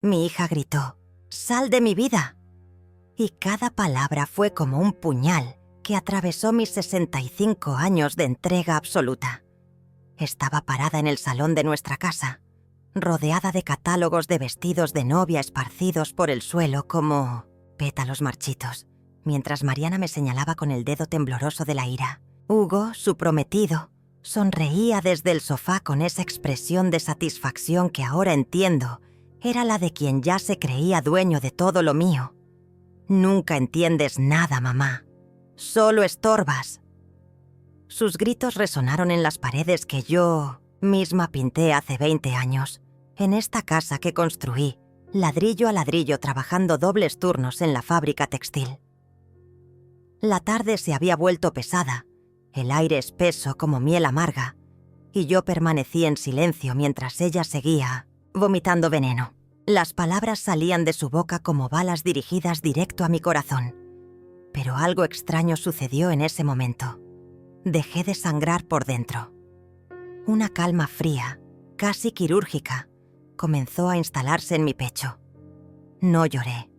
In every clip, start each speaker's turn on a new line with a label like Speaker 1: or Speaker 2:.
Speaker 1: Mi hija gritó, «¡Sal de mi vida!». Y cada palabra fue como un puñal que atravesó mis 65 años de entrega absoluta. Estaba parada en el salón de nuestra casa, rodeada de catálogos de vestidos de novia esparcidos por el suelo como pétalos marchitos, mientras Mariana me señalaba con el dedo tembloroso de la ira. Hugo, su prometido, sonreía desde el sofá con esa expresión de satisfacción que ahora entiendo era la de quien ya se creía dueño de todo lo mío. «Nunca entiendes nada, mamá. Solo estorbas». Sus gritos resonaron en las paredes que yo misma pinté hace 20 años, en esta casa que construí, ladrillo a ladrillo, trabajando dobles turnos en la fábrica textil. La tarde se había vuelto pesada, el aire espeso como miel amarga, y yo permanecí en silencio mientras ella seguía vomitando veneno. Las palabras salían de su boca como balas dirigidas directo a mi corazón. Pero algo extraño sucedió en ese momento. Dejé de sangrar por dentro. Una calma fría, casi quirúrgica, comenzó a instalarse en mi pecho. No lloré,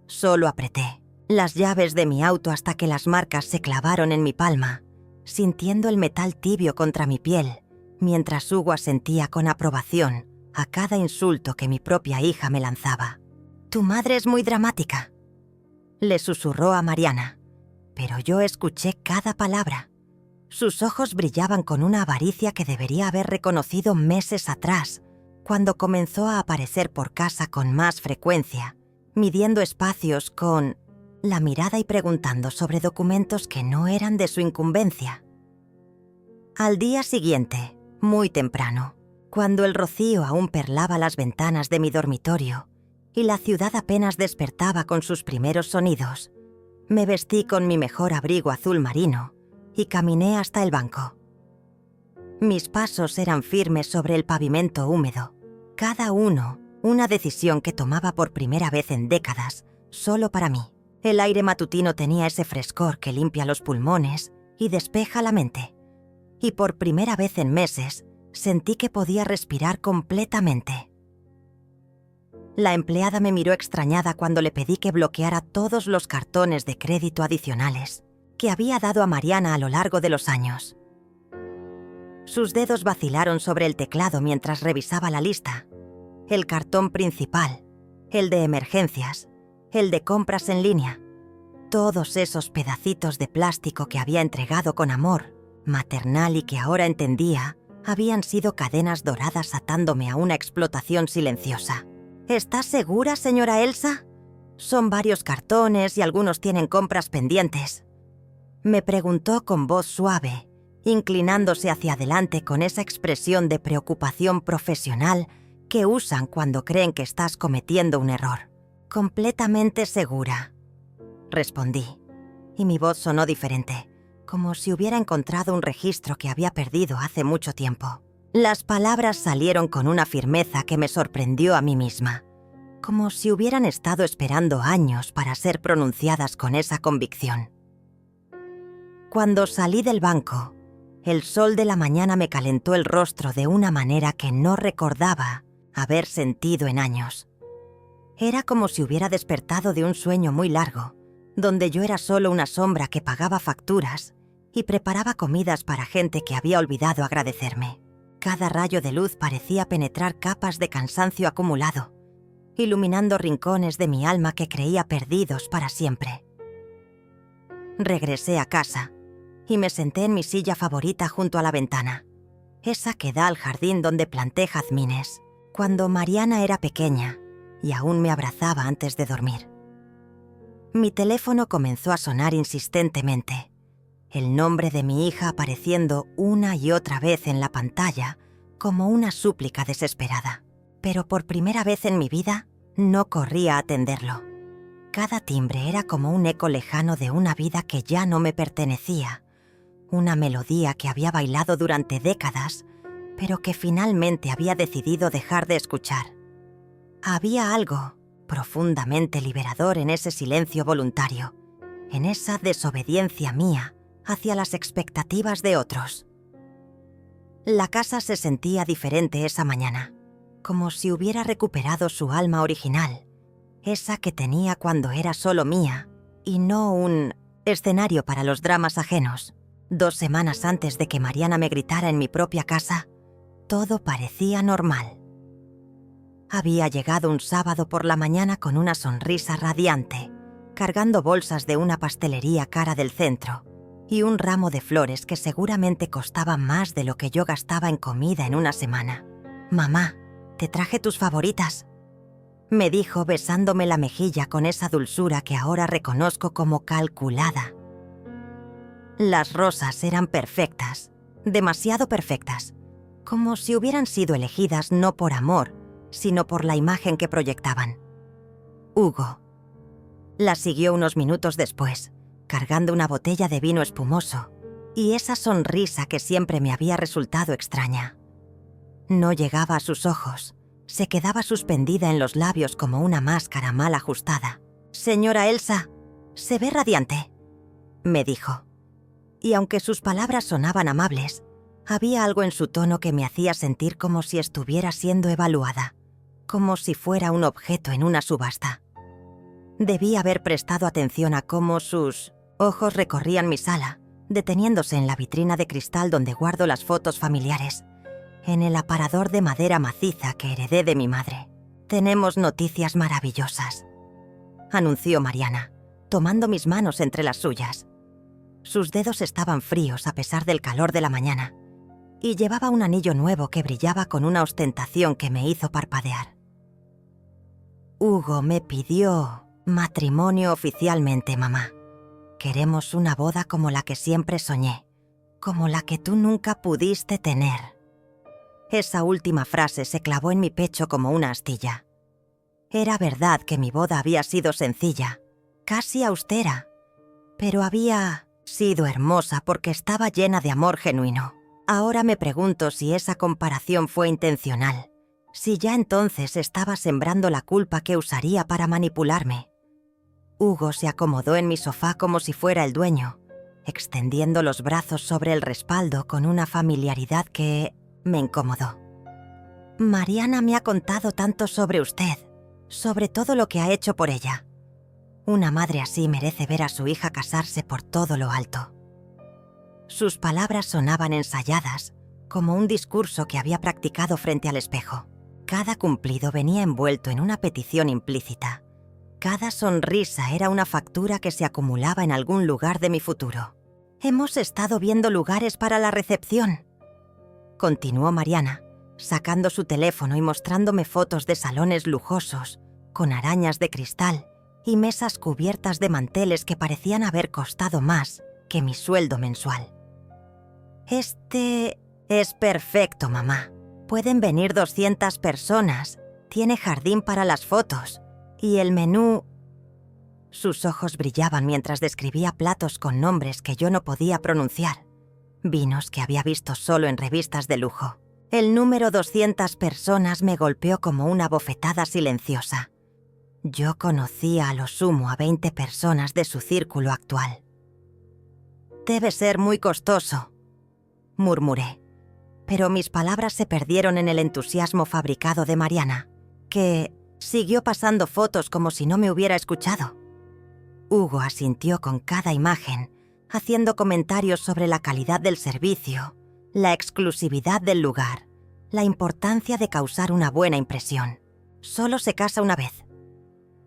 Speaker 1: solo apreté las llaves de mi auto hasta que las marcas se clavaron en mi palma, sintiendo el metal tibio contra mi piel, mientras Hugo asentía con aprobación a cada insulto que mi propia hija me lanzaba. «Tu madre es muy dramática», le susurró a Mariana, pero yo escuché cada palabra. Sus ojos brillaban con una avaricia que debería haber reconocido meses atrás, cuando comenzó a aparecer por casa con más frecuencia, midiendo espacios con la mirada y preguntando sobre documentos que no eran de su incumbencia. Al día siguiente, muy temprano, cuando el rocío aún perlaba las ventanas de mi dormitorio y la ciudad apenas despertaba con sus primeros sonidos, me vestí con mi mejor abrigo azul marino y caminé hasta el banco. Mis pasos eran firmes sobre el pavimento húmedo, cada uno una decisión que tomaba por primera vez en décadas, solo para mí. El aire matutino tenía ese frescor que limpia los pulmones y despeja la mente. Y por primera vez en meses, sentí que podía respirar completamente. La empleada me miró extrañada cuando le pedí que bloqueara todos los cartones de crédito adicionales que había dado a Mariana a lo largo de los años. Sus dedos vacilaron sobre el teclado mientras revisaba la lista. El cartón principal, el de emergencias, el de compras en línea. Todos esos pedacitos de plástico que había entregado con amor maternal y que ahora entendía habían sido cadenas doradas atándome a una explotación silenciosa. «¿Estás segura, señora Elsa? Son varios cartones y algunos tienen compras pendientes», me preguntó con voz suave, inclinándose hacia adelante con esa expresión de preocupación profesional que usan cuando creen que estás cometiendo un error. «Completamente segura», respondí, y mi voz sonó diferente, como si hubiera encontrado un registro que había perdido hace mucho tiempo. Las palabras salieron con una firmeza que me sorprendió a mí misma, como si hubieran estado esperando años para ser pronunciadas con esa convicción. Cuando salí del banco, el sol de la mañana me calentó el rostro de una manera que no recordaba haber sentido en años. Era como si hubiera despertado de un sueño muy largo, donde yo era solo una sombra que pagaba facturas y preparaba comidas para gente que había olvidado agradecerme. Cada rayo de luz parecía penetrar capas de cansancio acumulado, iluminando rincones de mi alma que creía perdidos para siempre. Regresé a casa y me senté en mi silla favorita junto a la ventana, esa que da al jardín donde planté jazmines, cuando Mariana era pequeña y aún me abrazaba antes de dormir. Mi teléfono comenzó a sonar insistentemente, el nombre de mi hija apareciendo una y otra vez en la pantalla como una súplica desesperada. Pero por primera vez en mi vida no corrí a atenderlo. Cada timbre era como un eco lejano de una vida que ya no me pertenecía, una melodía que había bailado durante décadas, pero que finalmente había decidido dejar de escuchar. Había algo profundamente liberador en ese silencio voluntario, en esa desobediencia mía hacia las expectativas de otros. La casa se sentía diferente esa mañana. como si hubiera recuperado su alma original, esa que tenía cuando era solo mía, y no un escenario para los dramas ajenos. 2 semanas antes de que Mariana me gritara en mi propia casa, todo parecía normal. Había llegado un sábado por la mañana con una sonrisa radiante, cargando bolsas de una pastelería cara del centro y un ramo de flores que seguramente costaba más de lo que yo gastaba en comida en una semana. «Mamá, te traje tus favoritas», me dijo besándome la mejilla con esa dulzura que ahora reconozco como calculada. Las rosas eran perfectas, demasiado perfectas, como si hubieran sido elegidas no por amor, sino por la imagen que proyectaban. Hugo. La siguió unos minutos después, cargando una botella de vino espumoso, y esa sonrisa que siempre me había resultado extraña. No llegaba a sus ojos, se quedaba suspendida en los labios como una máscara mal ajustada. «Señora Elsa, se ve radiante», me dijo. Y aunque sus palabras sonaban amables, había algo en su tono que me hacía sentir como si estuviera siendo evaluada, como si fuera un objeto en una subasta. Debí haber prestado atención a cómo sus ojos recorrían mi sala, deteniéndose en la vitrina de cristal donde guardo las fotos familiares, en el aparador de madera maciza que heredé de mi madre. «Tenemos noticias maravillosas», anunció Mariana, tomando mis manos entre las suyas. Sus dedos estaban fríos a pesar del calor de la mañana, y llevaba un anillo nuevo que brillaba con una ostentación que me hizo parpadear. «Hugo me pidió matrimonio oficialmente, mamá. Queremos una boda como la que siempre soñé, como la que tú nunca pudiste tener». Esa última frase se clavó en mi pecho como una astilla. Era verdad que mi boda había sido sencilla, casi austera, pero había sido hermosa porque estaba llena de amor genuino. Ahora me pregunto si esa comparación fue intencional, si ya entonces estaba sembrando la culpa que usaría para manipularme. Hugo se acomodó en mi sofá como si fuera el dueño, extendiendo los brazos sobre el respaldo con una familiaridad que me incomodó. «Mariana me ha contado tanto sobre usted, sobre todo lo que ha hecho por ella. Una madre así merece ver a su hija casarse por todo lo alto». Sus palabras sonaban ensayadas, como un discurso que había practicado frente al espejo. Cada cumplido venía envuelto en una petición implícita. Cada sonrisa era una factura que se acumulaba en algún lugar de mi futuro. «Hemos estado viendo lugares para la recepción», continuó Mariana, sacando su teléfono y mostrándome fotos de salones lujosos, con arañas de cristal y mesas cubiertas de manteles que parecían haber costado más que mi sueldo mensual. «Este es perfecto, mamá. Pueden venir 200 personas. Tiene jardín para las fotos. Y el menú...» Sus ojos brillaban mientras describía platos con nombres que yo no podía pronunciar. Vinos que había visto solo en revistas de lujo. El número 200 personas me golpeó como una bofetada silenciosa. Yo conocía a lo sumo a 20 personas de su círculo actual. «Debe ser muy costoso», murmuré, pero mis palabras se perdieron en el entusiasmo fabricado de Mariana, que siguió pasando fotos como si no me hubiera escuchado. Hugo asintió con cada imagen, haciendo comentarios sobre la calidad del servicio, la exclusividad del lugar, la importancia de causar una buena impresión. «Solo se casa una vez»,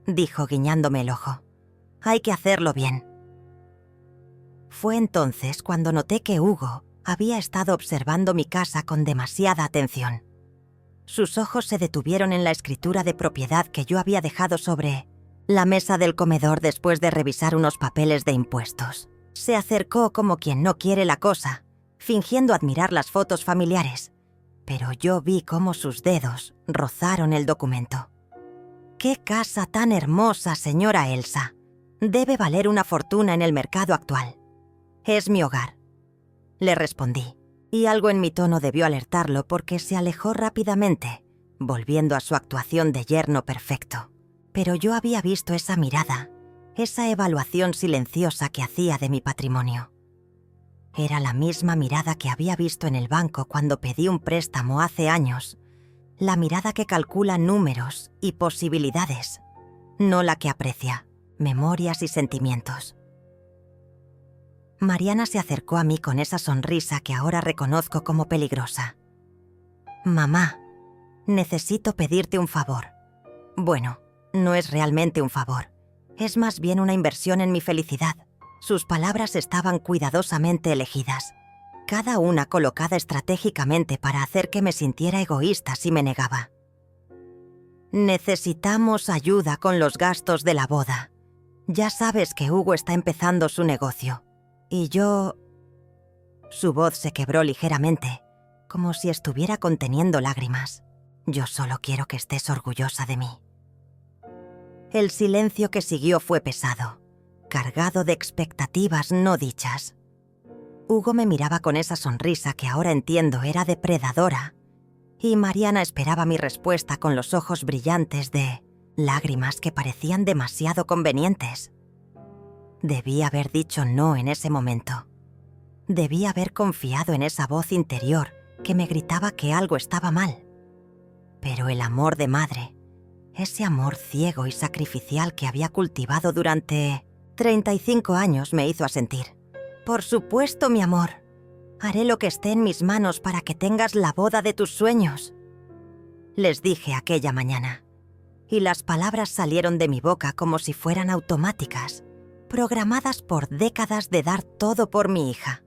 Speaker 1: dijo guiñándome el ojo. «Hay que hacerlo bien». Fue entonces cuando noté que Hugo había estado observando mi casa con demasiada atención. Sus ojos se detuvieron en la escritura de propiedad que yo había dejado sobre la mesa del comedor después de revisar unos papeles de impuestos. Se acercó como quien no quiere la cosa, fingiendo admirar las fotos familiares, pero yo vi cómo sus dedos rozaron el documento. «¡Qué casa tan hermosa, señora Elsa! Debe valer una fortuna en el mercado actual». «Es mi hogar», le respondí, y algo en mi tono debió alertarlo porque se alejó rápidamente, volviendo a su actuación de yerno perfecto. Pero yo había visto esa mirada, esa evaluación silenciosa que hacía de mi patrimonio. Era la misma mirada que había visto en el banco cuando pedí un préstamo hace años, la mirada que calcula números y posibilidades, no la que aprecia memorias y sentimientos. Mariana se acercó a mí con esa sonrisa que ahora reconozco como peligrosa. «Mamá, necesito pedirte un favor. Bueno, no es realmente un favor. Es más bien una inversión en mi felicidad». Sus palabras estaban cuidadosamente elegidas, cada una colocada estratégicamente para hacer que me sintiera egoísta si me negaba. «Necesitamos ayuda con los gastos de la boda. Ya sabes que Hugo está empezando su negocio. Y yo...». Su voz se quebró ligeramente, como si estuviera conteniendo lágrimas. «Yo solo quiero que estés orgullosa de mí». El silencio que siguió fue pesado, cargado de expectativas no dichas. Hugo me miraba con esa sonrisa que ahora entiendo era depredadora, y Mariana esperaba mi respuesta con los ojos brillantes de lágrimas que parecían demasiado convenientes. Debí haber dicho no en ese momento. Debí haber confiado en esa voz interior que me gritaba que algo estaba mal. Pero el amor de madre, ese amor ciego y sacrificial que había cultivado durante 35 años, me hizo asentir. «Por supuesto, mi amor. Haré lo que esté en mis manos para que tengas la boda de tus sueños», les dije aquella mañana. Y las palabras salieron de mi boca como si fueran automáticas, programadas por décadas de dar todo por mi hija.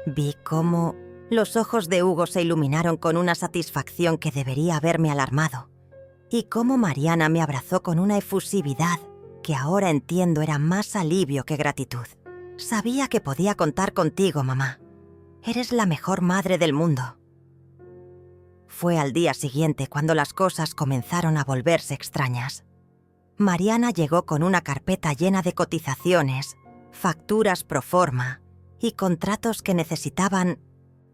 Speaker 1: Vi cómo los ojos de Hugo se iluminaron con una satisfacción que debería haberme alarmado, y cómo Mariana me abrazó con una efusividad que ahora entiendo era más alivio que gratitud. «Sabía que podía contar contigo, mamá. Eres la mejor madre del mundo». Fue al día siguiente cuando las cosas comenzaron a volverse extrañas. Mariana llegó con una carpeta llena de cotizaciones, facturas pro forma y contratos que necesitaban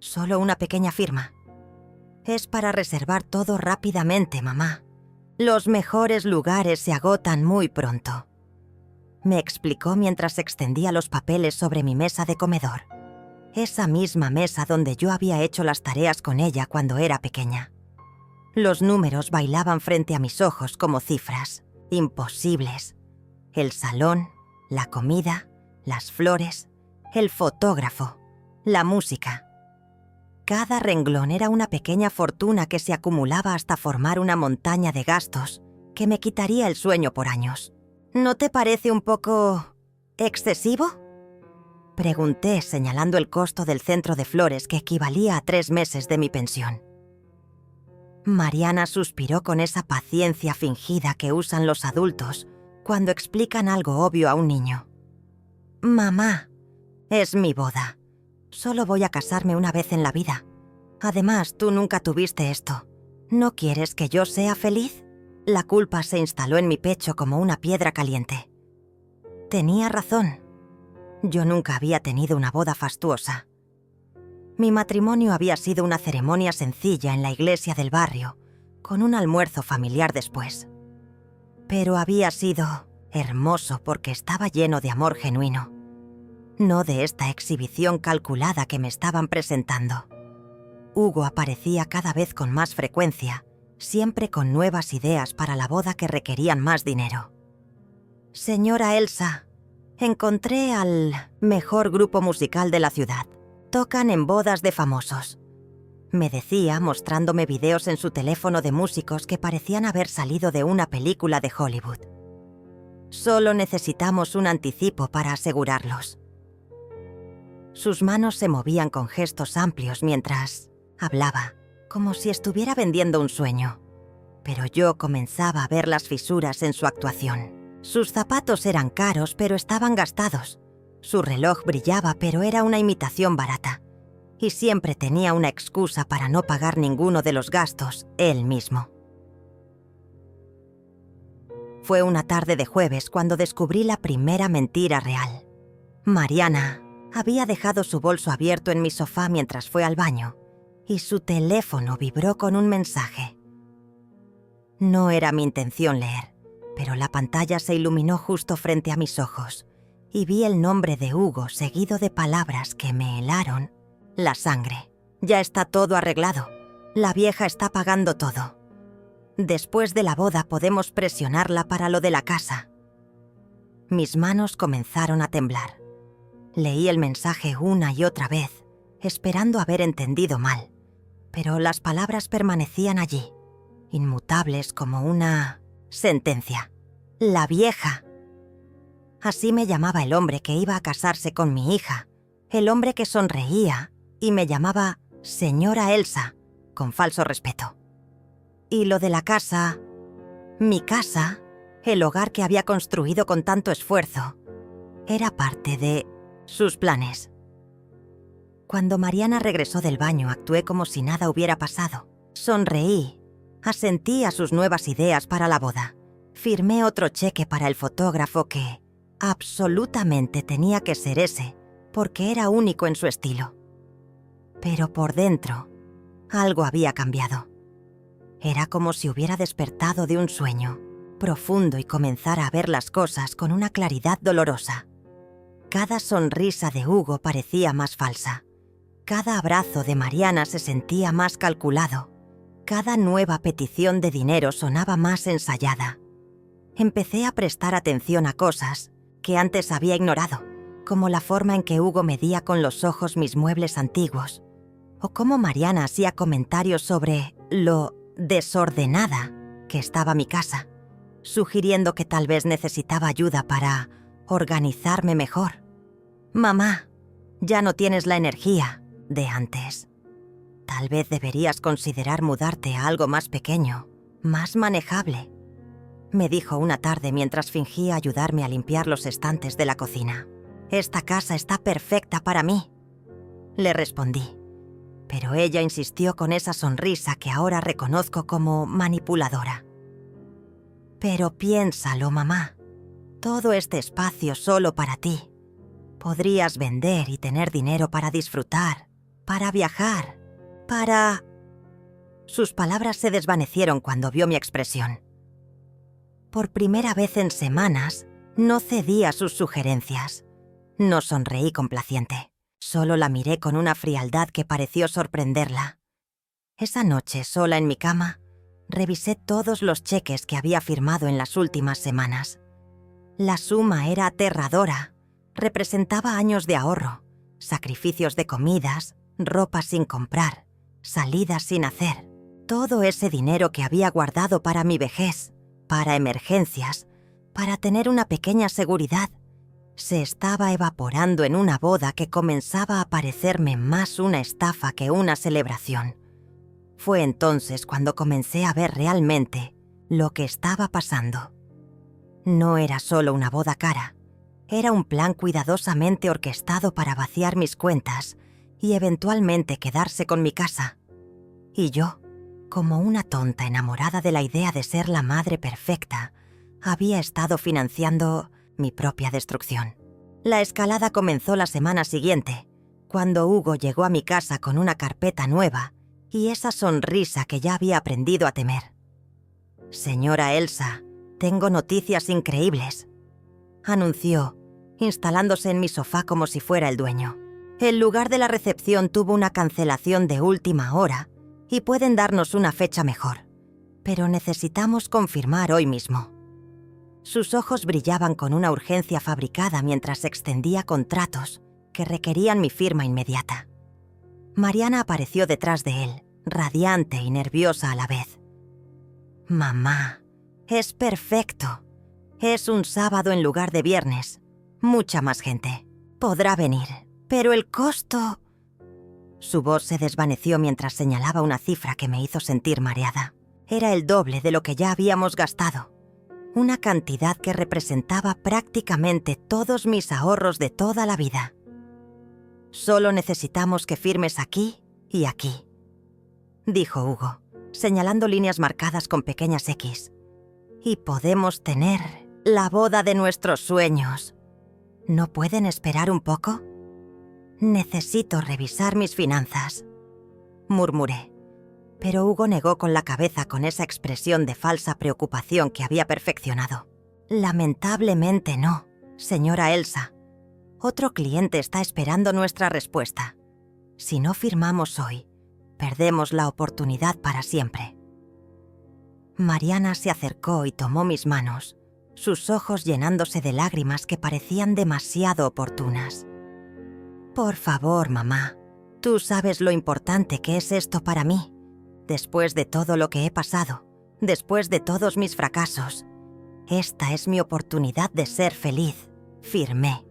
Speaker 1: solo una pequeña firma. «Es para reservar todo rápidamente, mamá. Los mejores lugares se agotan muy pronto», me explicó mientras extendía los papeles sobre mi mesa de comedor. Esa misma mesa donde yo había hecho las tareas con ella cuando era pequeña. Los números bailaban frente a mis ojos como cifras imposibles. El salón, la comida, las flores, el fotógrafo, la música. Cada renglón era una pequeña fortuna que se acumulaba hasta formar una montaña de gastos que me quitaría el sueño por años. «¿No te parece un poco excesivo?», pregunté señalando el costo del centro de flores que equivalía a 3 meses de mi pensión. Mariana suspiró con esa paciencia fingida que usan los adultos cuando explican algo obvio a un niño. «Mamá, es mi boda. Solo voy a casarme una vez en la vida. Además, tú nunca tuviste esto. ¿No quieres que yo sea feliz?». La culpa se instaló en mi pecho como una piedra caliente. Tenía razón. Yo nunca había tenido una boda fastuosa. Mi matrimonio había sido una ceremonia sencilla en la iglesia del barrio, con un almuerzo familiar después. Pero había sido hermoso porque estaba lleno de amor genuino, no de esta exhibición calculada que me estaban presentando. Hugo aparecía cada vez con más frecuencia, siempre con nuevas ideas para la boda que requerían más dinero. «Señora Elsa, encontré al mejor grupo musical de la ciudad. Tocan en bodas de famosos», me decía mostrándome videos en su teléfono de músicos que parecían haber salido de una película de Hollywood. «Solo necesitamos un anticipo para asegurarlos». Sus manos se movían con gestos amplios mientras hablaba, como si estuviera vendiendo un sueño. Pero yo comenzaba a ver las fisuras en su actuación. Sus zapatos eran caros, pero estaban gastados. Su reloj brillaba, pero era una imitación barata. Y siempre tenía una excusa para no pagar ninguno de los gastos él mismo. Fue una tarde de jueves cuando descubrí la primera mentira real. Mariana había dejado su bolso abierto en mi sofá mientras fue al baño, y su teléfono vibró con un mensaje. No era mi intención leer, pero la pantalla se iluminó justo frente a mis ojos, y vi el nombre de Hugo seguido de palabras que me helaron la sangre. «Ya está todo arreglado. La vieja está pagando todo. Después de la boda podemos presionarla para lo de la casa. Mis manos comenzaron a temblar. Leí el mensaje una y otra vez, esperando haber entendido mal, pero las palabras permanecían allí, inmutables como una sentencia. La vieja. Así me llamaba el hombre que iba a casarse con mi hija, el hombre que sonreía y me llamaba señora Elsa, con falso respeto. Y lo de la casa, mi casa, el hogar que había construido con tanto esfuerzo, era parte de sus planes. Cuando Mariana regresó del baño, actué como si nada hubiera pasado. Sonreí, asentí a sus nuevas ideas para la boda. Firmé otro cheque para el fotógrafo que absolutamente tenía que ser ese, porque era único en su estilo. Pero por dentro, algo había cambiado. Era como si hubiera despertado de un sueño profundo y comenzara a ver las cosas con una claridad dolorosa. Cada sonrisa de Hugo parecía más falsa. Cada abrazo de Mariana se sentía más calculado. Cada nueva petición de dinero sonaba más ensayada. Empecé a prestar atención a cosas que antes había ignorado, como la forma en que Hugo medía con los ojos mis muebles antiguos, o cómo Mariana hacía comentarios sobre lo desordenada que estaba mi casa, sugiriendo que tal vez necesitaba ayuda para organizarme mejor. Mamá, ya no tienes la energía de antes. Tal vez deberías considerar mudarte a algo más pequeño, más manejable, me dijo una tarde mientras fingía ayudarme a limpiar los estantes de la cocina. Esta casa está perfecta para mí, le respondí, pero ella insistió con esa sonrisa que ahora reconozco como manipuladora. Pero piénsalo, mamá, todo este espacio solo para ti. Podrías vender y tener dinero para disfrutar, para viajar, para... Sus palabras se desvanecieron cuando vio mi expresión. Por primera vez en semanas, no cedí a sus sugerencias. No sonreí complaciente. Solo la miré con una frialdad que pareció sorprenderla. Esa noche, sola en mi cama, revisé todos los cheques que había firmado en las últimas semanas. La suma era aterradora. Representaba años de ahorro, sacrificios de comidas, ropa sin comprar, salidas sin hacer. Todo ese dinero que había guardado para mi vejez, para emergencias, para tener una pequeña seguridad, se estaba evaporando en una boda que comenzaba a parecerme más una estafa que una celebración. Fue entonces cuando comencé a ver realmente lo que estaba pasando. No era solo una boda cara, era un plan cuidadosamente orquestado para vaciar mis cuentas y eventualmente quedarse con mi casa. Y yo, como una tonta enamorada de la idea de ser la madre perfecta, había estado financiando mi propia destrucción. La escalada comenzó la semana siguiente, cuando Hugo llegó a mi casa con una carpeta nueva y esa sonrisa que ya había aprendido a temer. «Señora Elsa, tengo noticias increíbles», anunció, instalándose en mi sofá como si fuera el dueño. El lugar de la recepción tuvo una cancelación de última hora y pueden darnos una fecha mejor, pero necesitamos confirmar hoy mismo. Sus ojos brillaban con una urgencia fabricada mientras extendía contratos que requerían mi firma inmediata. Mariana apareció detrás de él, radiante y nerviosa a la vez. «Mamá, es perfecto. Es un sábado en lugar de viernes. Mucha más gente. Podrá venir, pero el costo...» Su voz se desvaneció mientras señalaba una cifra que me hizo sentir mareada. Era el doble de lo que ya habíamos gastado. Una cantidad que representaba prácticamente todos mis ahorros de toda la vida. «Solo necesitamos que firmes aquí y aquí», dijo Hugo, señalando líneas marcadas con pequeñas X. «Y podemos tener la boda de nuestros sueños. ¿No pueden esperar un poco?» «Necesito revisar mis finanzas», murmuré. Pero Hugo negó con la cabeza con esa expresión de falsa preocupación que había perfeccionado. «Lamentablemente no, señora Elsa. Otro cliente está esperando nuestra respuesta. Si no firmamos hoy, perdemos la oportunidad para siempre. Mariana se acercó y tomó mis manos, sus ojos llenándose de lágrimas que parecían demasiado oportunas. Por favor, mamá, tú sabes lo importante que es esto para mí. Después de todo lo que he pasado, después de todos mis fracasos, esta es mi oportunidad de ser feliz. Firmé.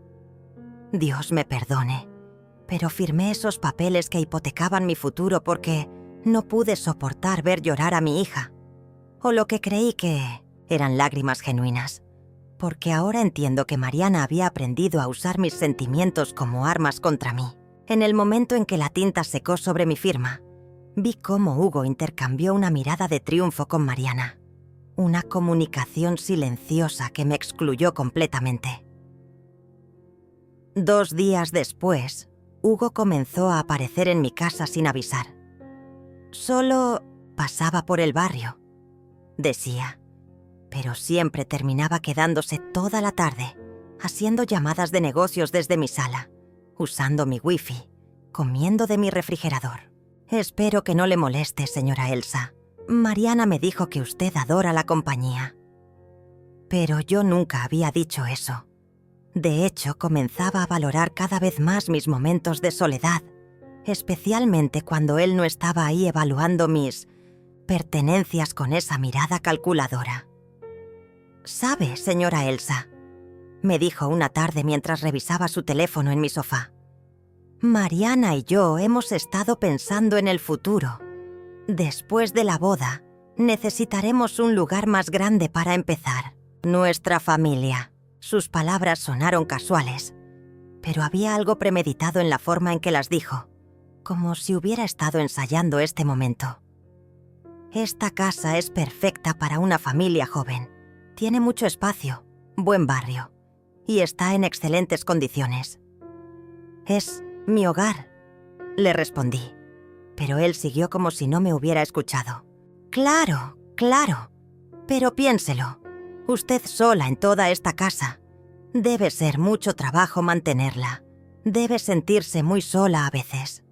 Speaker 1: Dios me perdone, pero firmé esos papeles que hipotecaban mi futuro porque no pude soportar ver llorar a mi hija. O lo que creí que eran lágrimas genuinas, porque ahora entiendo que Mariana había aprendido a usar mis sentimientos como armas contra mí. En el momento en que la tinta secó sobre mi firma, vi cómo Hugo intercambió una mirada de triunfo con Mariana, una comunicación silenciosa que me excluyó completamente. 2 días después, Hugo comenzó a aparecer en mi casa sin avisar. Solo pasaba por el barrio, decía, pero siempre terminaba quedándose toda la tarde, haciendo llamadas de negocios desde mi sala, usando mi wifi, comiendo de mi refrigerador. Espero que no le moleste, señora Elsa. Mariana me dijo que usted adora la compañía. Pero yo nunca había dicho eso. De hecho, comenzaba a valorar cada vez más mis momentos de soledad, especialmente cuando él no estaba ahí evaluando mis pertenencias con esa mirada calculadora. «¿Sabe, señora Elsa?», me dijo una tarde mientras revisaba su teléfono en mi sofá. «Mariana y yo hemos estado pensando en el futuro. Después de la boda, necesitaremos un lugar más grande para empezar. Nuestra familia». Sus palabras sonaron casuales, pero había algo premeditado en la forma en que las dijo, como si hubiera estado ensayando este momento. «Esta casa es perfecta para una familia joven. Tiene mucho espacio, buen barrio, y está en excelentes condiciones». «Es mi hogar», le respondí, pero él siguió como si no me hubiera escuchado. «Claro, claro, pero piénselo. Usted sola en toda esta casa. Debe ser mucho trabajo mantenerla. Debe sentirse muy sola a veces».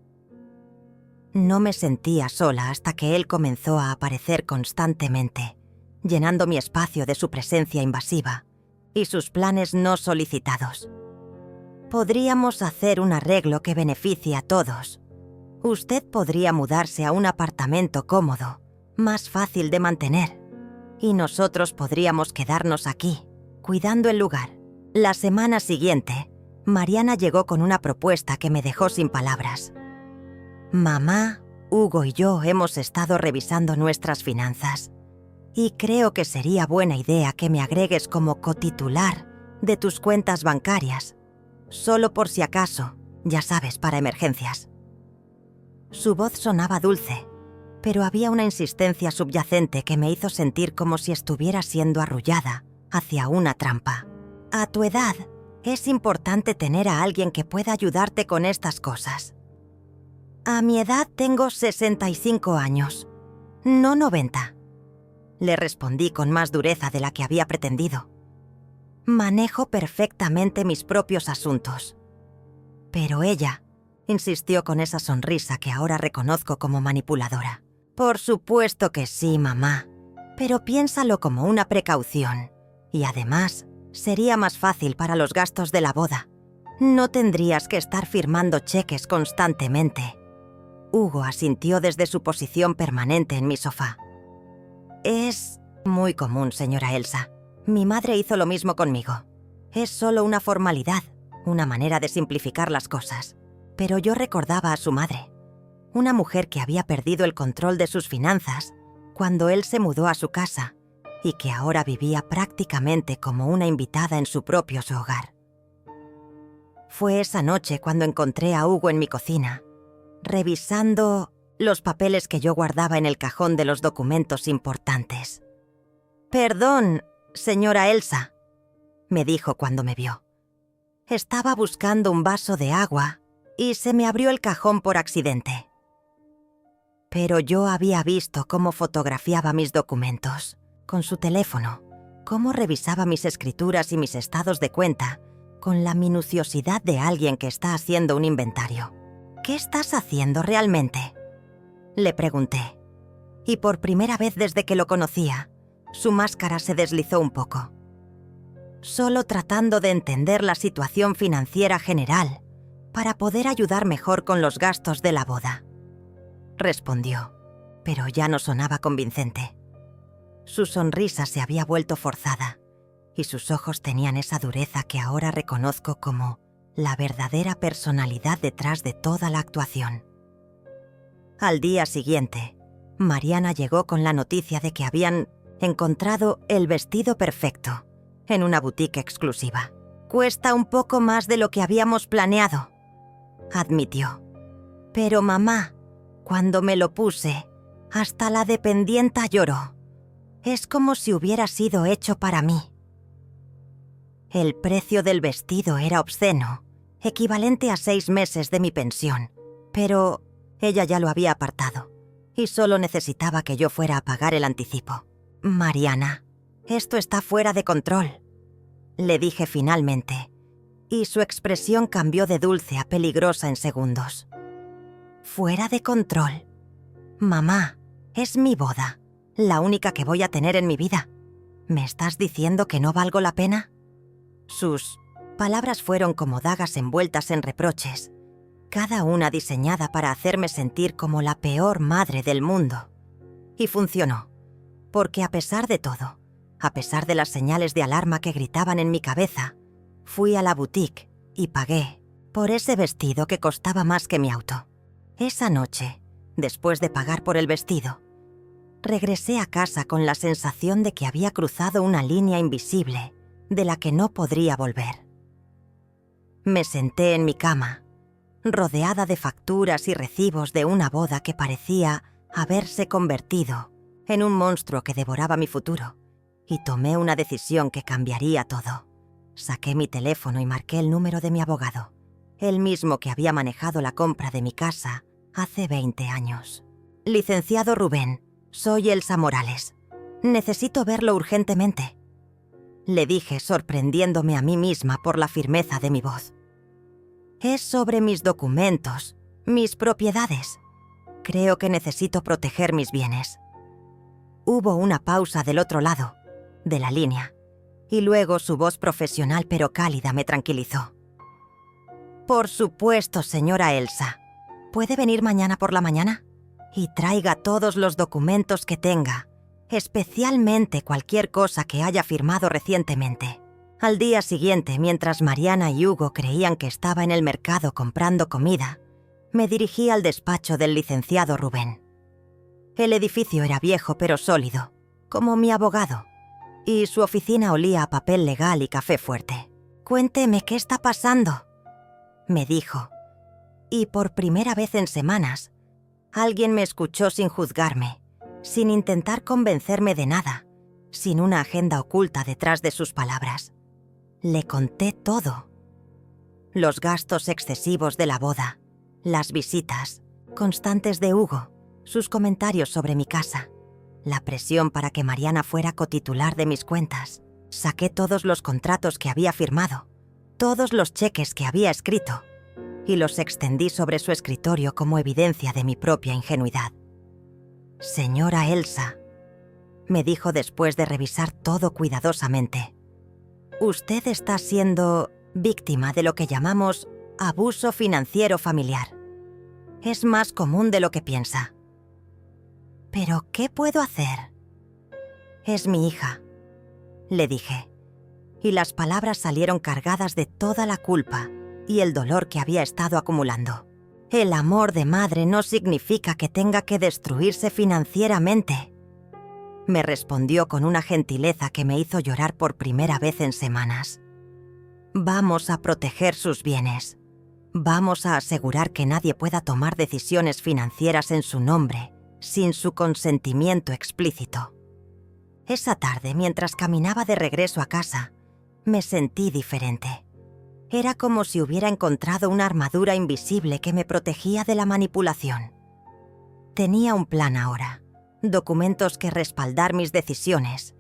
Speaker 1: No me sentía sola hasta que él comenzó a aparecer constantemente, llenando mi espacio de su presencia invasiva y sus planes no solicitados. «Podríamos hacer un arreglo que beneficie a todos. Usted podría mudarse a un apartamento cómodo, más fácil de mantener, y nosotros podríamos quedarnos aquí, cuidando el lugar». La semana siguiente, Mariana llegó con una propuesta que me dejó sin palabras. «Mamá, Hugo y yo hemos estado revisando nuestras finanzas y creo que sería buena idea que me agregues como cotitular de tus cuentas bancarias, solo por si acaso, ya sabes, para emergencias». Su voz sonaba dulce, pero había una insistencia subyacente que me hizo sentir como si estuviera siendo arrullada hacia una trampa. «A tu edad, es importante tener a alguien que pueda ayudarte con estas cosas». «A mi edad tengo 65 años, no 90», le respondí con más dureza de la que había pretendido. «Manejo perfectamente mis propios asuntos». Pero ella insistió con esa sonrisa que ahora reconozco como manipuladora. «Por supuesto que sí, mamá, pero piénsalo como una precaución. Y además, sería más fácil para los gastos de la boda. No tendrías que estar firmando cheques constantemente». Hugo asintió desde su posición permanente en mi sofá. «Es muy común, señora Elsa. Mi madre hizo lo mismo conmigo. Es solo una formalidad, una manera de simplificar las cosas». Pero yo recordaba a su madre, una mujer que había perdido el control de sus finanzas cuando él se mudó a su casa y que ahora vivía prácticamente como una invitada en su propio hogar. Fue esa noche cuando encontré a Hugo en mi cocina, revisando los papeles que yo guardaba en el cajón de los documentos importantes. «Perdón, señora Elsa», me dijo cuando me vio. «Estaba buscando un vaso de agua y se me abrió el cajón por accidente». Pero yo había visto cómo fotografiaba mis documentos con su teléfono, cómo revisaba mis escrituras y mis estados de cuenta con la minuciosidad de alguien que está haciendo un inventario. «¿Qué estás haciendo realmente?», Le pregunté, y por primera vez desde que lo conocía, su máscara se deslizó un poco. Solo tratando de entender la situación financiera general para poder ayudar mejor con los gastos de la boda. Respondió, pero ya no sonaba convincente. Su sonrisa se había vuelto forzada y sus ojos tenían esa dureza que ahora reconozco como la verdadera personalidad detrás de toda la actuación. Al día siguiente, Mariana llegó con la noticia de que habían encontrado el vestido perfecto en una boutique exclusiva. «Cuesta un poco más de lo que habíamos planeado», admitió. «Pero mamá, cuando me lo puse, hasta la dependienta lloró. Es como si hubiera sido hecho para mí». El precio del vestido era obsceno, equivalente a 6 meses de mi pensión, pero ella ya lo había apartado y solo necesitaba que yo fuera a pagar el anticipo. «Mariana, esto está fuera de control», le dije finalmente, y su expresión cambió de dulce a peligrosa en segundos. «¿Fuera de control? Mamá, es mi boda, la única que voy a tener en mi vida. ¿Me estás diciendo que no valgo la pena?» Sus palabras fueron como dagas envueltas en reproches, cada una diseñada para hacerme sentir como la peor madre del mundo. Y funcionó, porque a pesar de todo, a pesar de las señales de alarma que gritaban en mi cabeza, fui a la boutique y pagué por ese vestido que costaba más que mi auto. Esa noche, después de pagar por el vestido, regresé a casa con la sensación de que había cruzado una línea invisible de la que no podría volver. Me senté en mi cama, rodeada de facturas y recibos de una boda que parecía haberse convertido en un monstruo que devoraba mi futuro, y tomé una decisión que cambiaría todo. Saqué mi teléfono y marqué el número de mi abogado, el mismo que había manejado la compra de mi casa hace 20 años. «Licenciado Rubén, soy Elsa Morales. Necesito verlo urgentemente», le dije, sorprendiéndome a mí misma por la firmeza de mi voz. «Es sobre mis documentos, mis propiedades. Creo que necesito proteger mis bienes». Hubo una pausa del otro lado de la línea, y luego su voz profesional pero cálida me tranquilizó. «Por supuesto, señora Elsa. ¿Puede venir mañana por la mañana? Y traiga todos los documentos que tenga, especialmente cualquier cosa que haya firmado recientemente». Al día siguiente, mientras Mariana y Hugo creían que estaba en el mercado comprando comida, me dirigí al despacho del licenciado Rubén. El edificio era viejo pero sólido, como mi abogado, y su oficina olía a papel legal y café fuerte. «Cuénteme qué está pasando», me dijo, y por primera vez en semanas, alguien me escuchó sin juzgarme, sin intentar convencerme de nada, sin una agenda oculta detrás de sus palabras. Le conté todo. Los gastos excesivos de la boda, las visitas constantes de Hugo, sus comentarios sobre mi casa, la presión para que Mariana fuera cotitular de mis cuentas. Saqué todos los contratos que había firmado, todos los cheques que había escrito, y los extendí sobre su escritorio como evidencia de mi propia ingenuidad. «Señora Elsa», me dijo después de revisar todo cuidadosamente, «usted está siendo víctima de lo que llamamos abuso financiero familiar. Es más común de lo que piensa». «¿Pero qué puedo hacer?» «Es mi hija», le dije, y las palabras salieron cargadas de toda la culpa y el dolor que había estado acumulando. «El amor de madre no significa que tenga que destruirse financieramente», me respondió con una gentileza que me hizo llorar por primera vez en semanas. «Vamos a proteger sus bienes. Vamos a asegurar que nadie pueda tomar decisiones financieras en su nombre sin su consentimiento explícito». Esa tarde, mientras caminaba de regreso a casa, me sentí diferente. Era como si hubiera encontrado una armadura invisible que me protegía de la manipulación. Tenía un plan ahora, documentos que respaldar mis decisiones,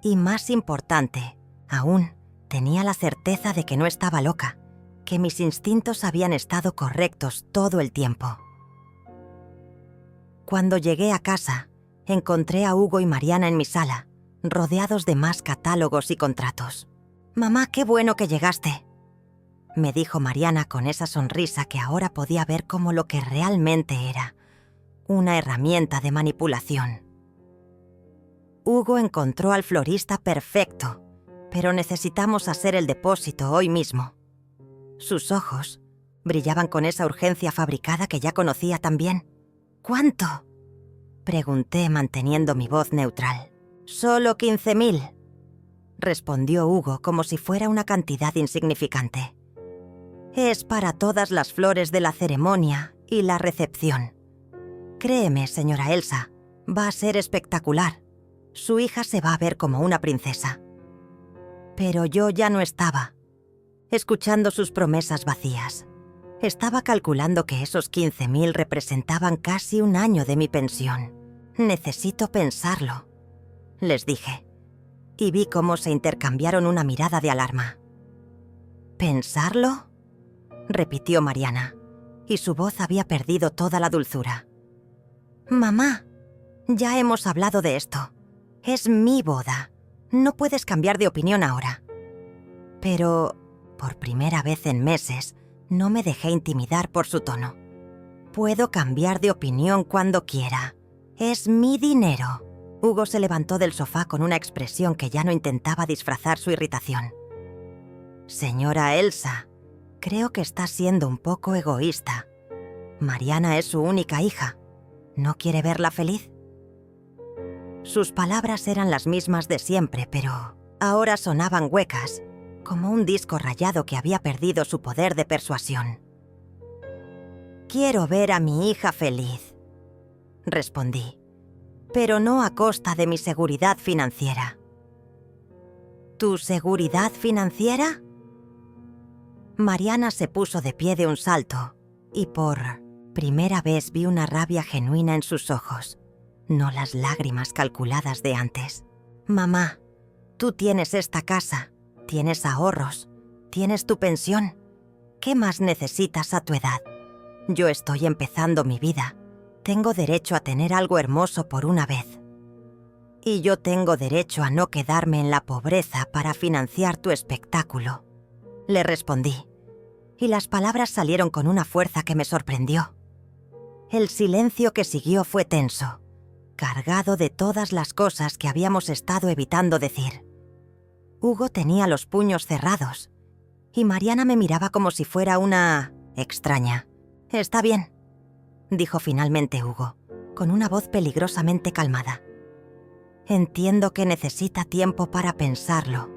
Speaker 1: y más importante, aún, tenía la certeza de que no estaba loca, que mis instintos habían estado correctos todo el tiempo. Cuando llegué a casa, encontré a Hugo y Mariana en mi sala, rodeados de más catálogos y contratos. «Mamá, qué bueno que llegaste», me dijo Mariana con esa sonrisa que ahora podía ver como lo que realmente era, una herramienta de manipulación. Hugo encontró al florista perfecto, pero necesitamos hacer el depósito hoy mismo. Sus ojos brillaban con esa urgencia fabricada que ya conocía tan bien. «¿Cuánto?», pregunté manteniendo mi voz neutral. «Solo 15.000», respondió Hugo como si fuera una cantidad insignificante. «Es para todas las flores de la ceremonia y la recepción. Créeme, señora Elsa, va a ser espectacular. Su hija se va a ver como una princesa». Pero yo ya no estaba escuchando sus promesas vacías. Estaba calculando que esos 15.000 representaban casi un año de mi pensión. «Necesito pensarlo», les dije, y vi cómo se intercambiaron una mirada de alarma. «¿Pensarlo?», repitió Mariana, y su voz había perdido toda la dulzura. «Mamá, ya hemos hablado de esto. Es mi boda. No puedes cambiar de opinión ahora». Pero, por primera vez en meses, no me dejé intimidar por su tono. «Puedo cambiar de opinión cuando quiera. Es mi dinero». Hugo se levantó del sofá con una expresión que ya no intentaba disfrazar su irritación. «Señora Elsa, creo que está siendo un poco egoísta. Mariana es su única hija. ¿No quiere verla feliz?». Sus palabras eran las mismas de siempre, pero ahora sonaban huecas, como un disco rayado que había perdido su poder de persuasión. «Quiero ver a mi hija feliz», respondí, «pero no a costa de mi seguridad financiera». «¿Tu seguridad financiera?». Mariana se puso de pie de un salto y por primera vez vi una rabia genuina en sus ojos, no las lágrimas calculadas de antes. «Mamá, tú tienes esta casa, tienes ahorros, tienes tu pensión. ¿Qué más necesitas a tu edad? Yo estoy empezando mi vida. Tengo derecho a tener algo hermoso por una vez. Y yo tengo derecho a no quedarme en la pobreza para financiar tu espectáculo», le respondí, y las palabras salieron con una fuerza que me sorprendió. El silencio que siguió fue tenso, cargado de todas las cosas que habíamos estado evitando decir. Hugo tenía los puños cerrados, y Mariana me miraba como si fuera una extraña. «Está bien», dijo finalmente Hugo, con una voz peligrosamente calmada. «Entiendo que necesita tiempo para pensarlo.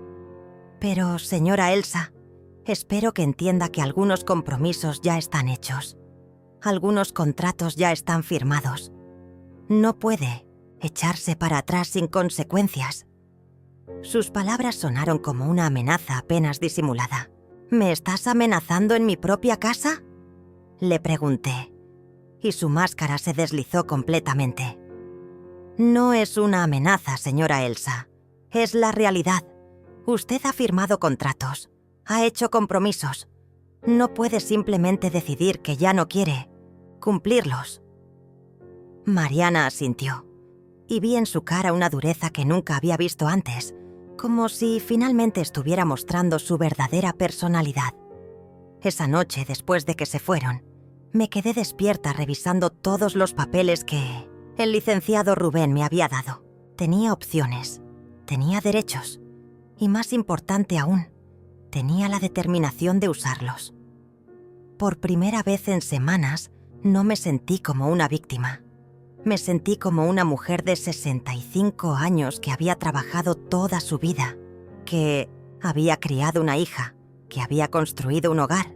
Speaker 1: Pero, señora Elsa, espero que entienda que algunos compromisos ya están hechos. Algunos contratos ya están firmados. No puede echarse para atrás sin consecuencias». Sus palabras sonaron como una amenaza apenas disimulada. «¿Me estás amenazando en mi propia casa?», le pregunté, y su máscara se deslizó completamente. «No es una amenaza, señora Elsa. Es la realidad. Usted ha firmado contratos, ha hecho compromisos. No puede simplemente decidir que ya no quiere cumplirlos». Mariana asintió, y vi en su cara una dureza que nunca había visto antes, como si finalmente estuviera mostrando su verdadera personalidad. Esa noche, después de que se fueron, me quedé despierta revisando todos los papeles que el licenciado Rubén me había dado. Tenía opciones, tenía derechos, y más importante aún, tenía la determinación de usarlos. Por primera vez en semanas, no me sentí como una víctima. Me sentí como una mujer de 65 años que había trabajado toda su vida, que había criado una hija, que había construido un hogar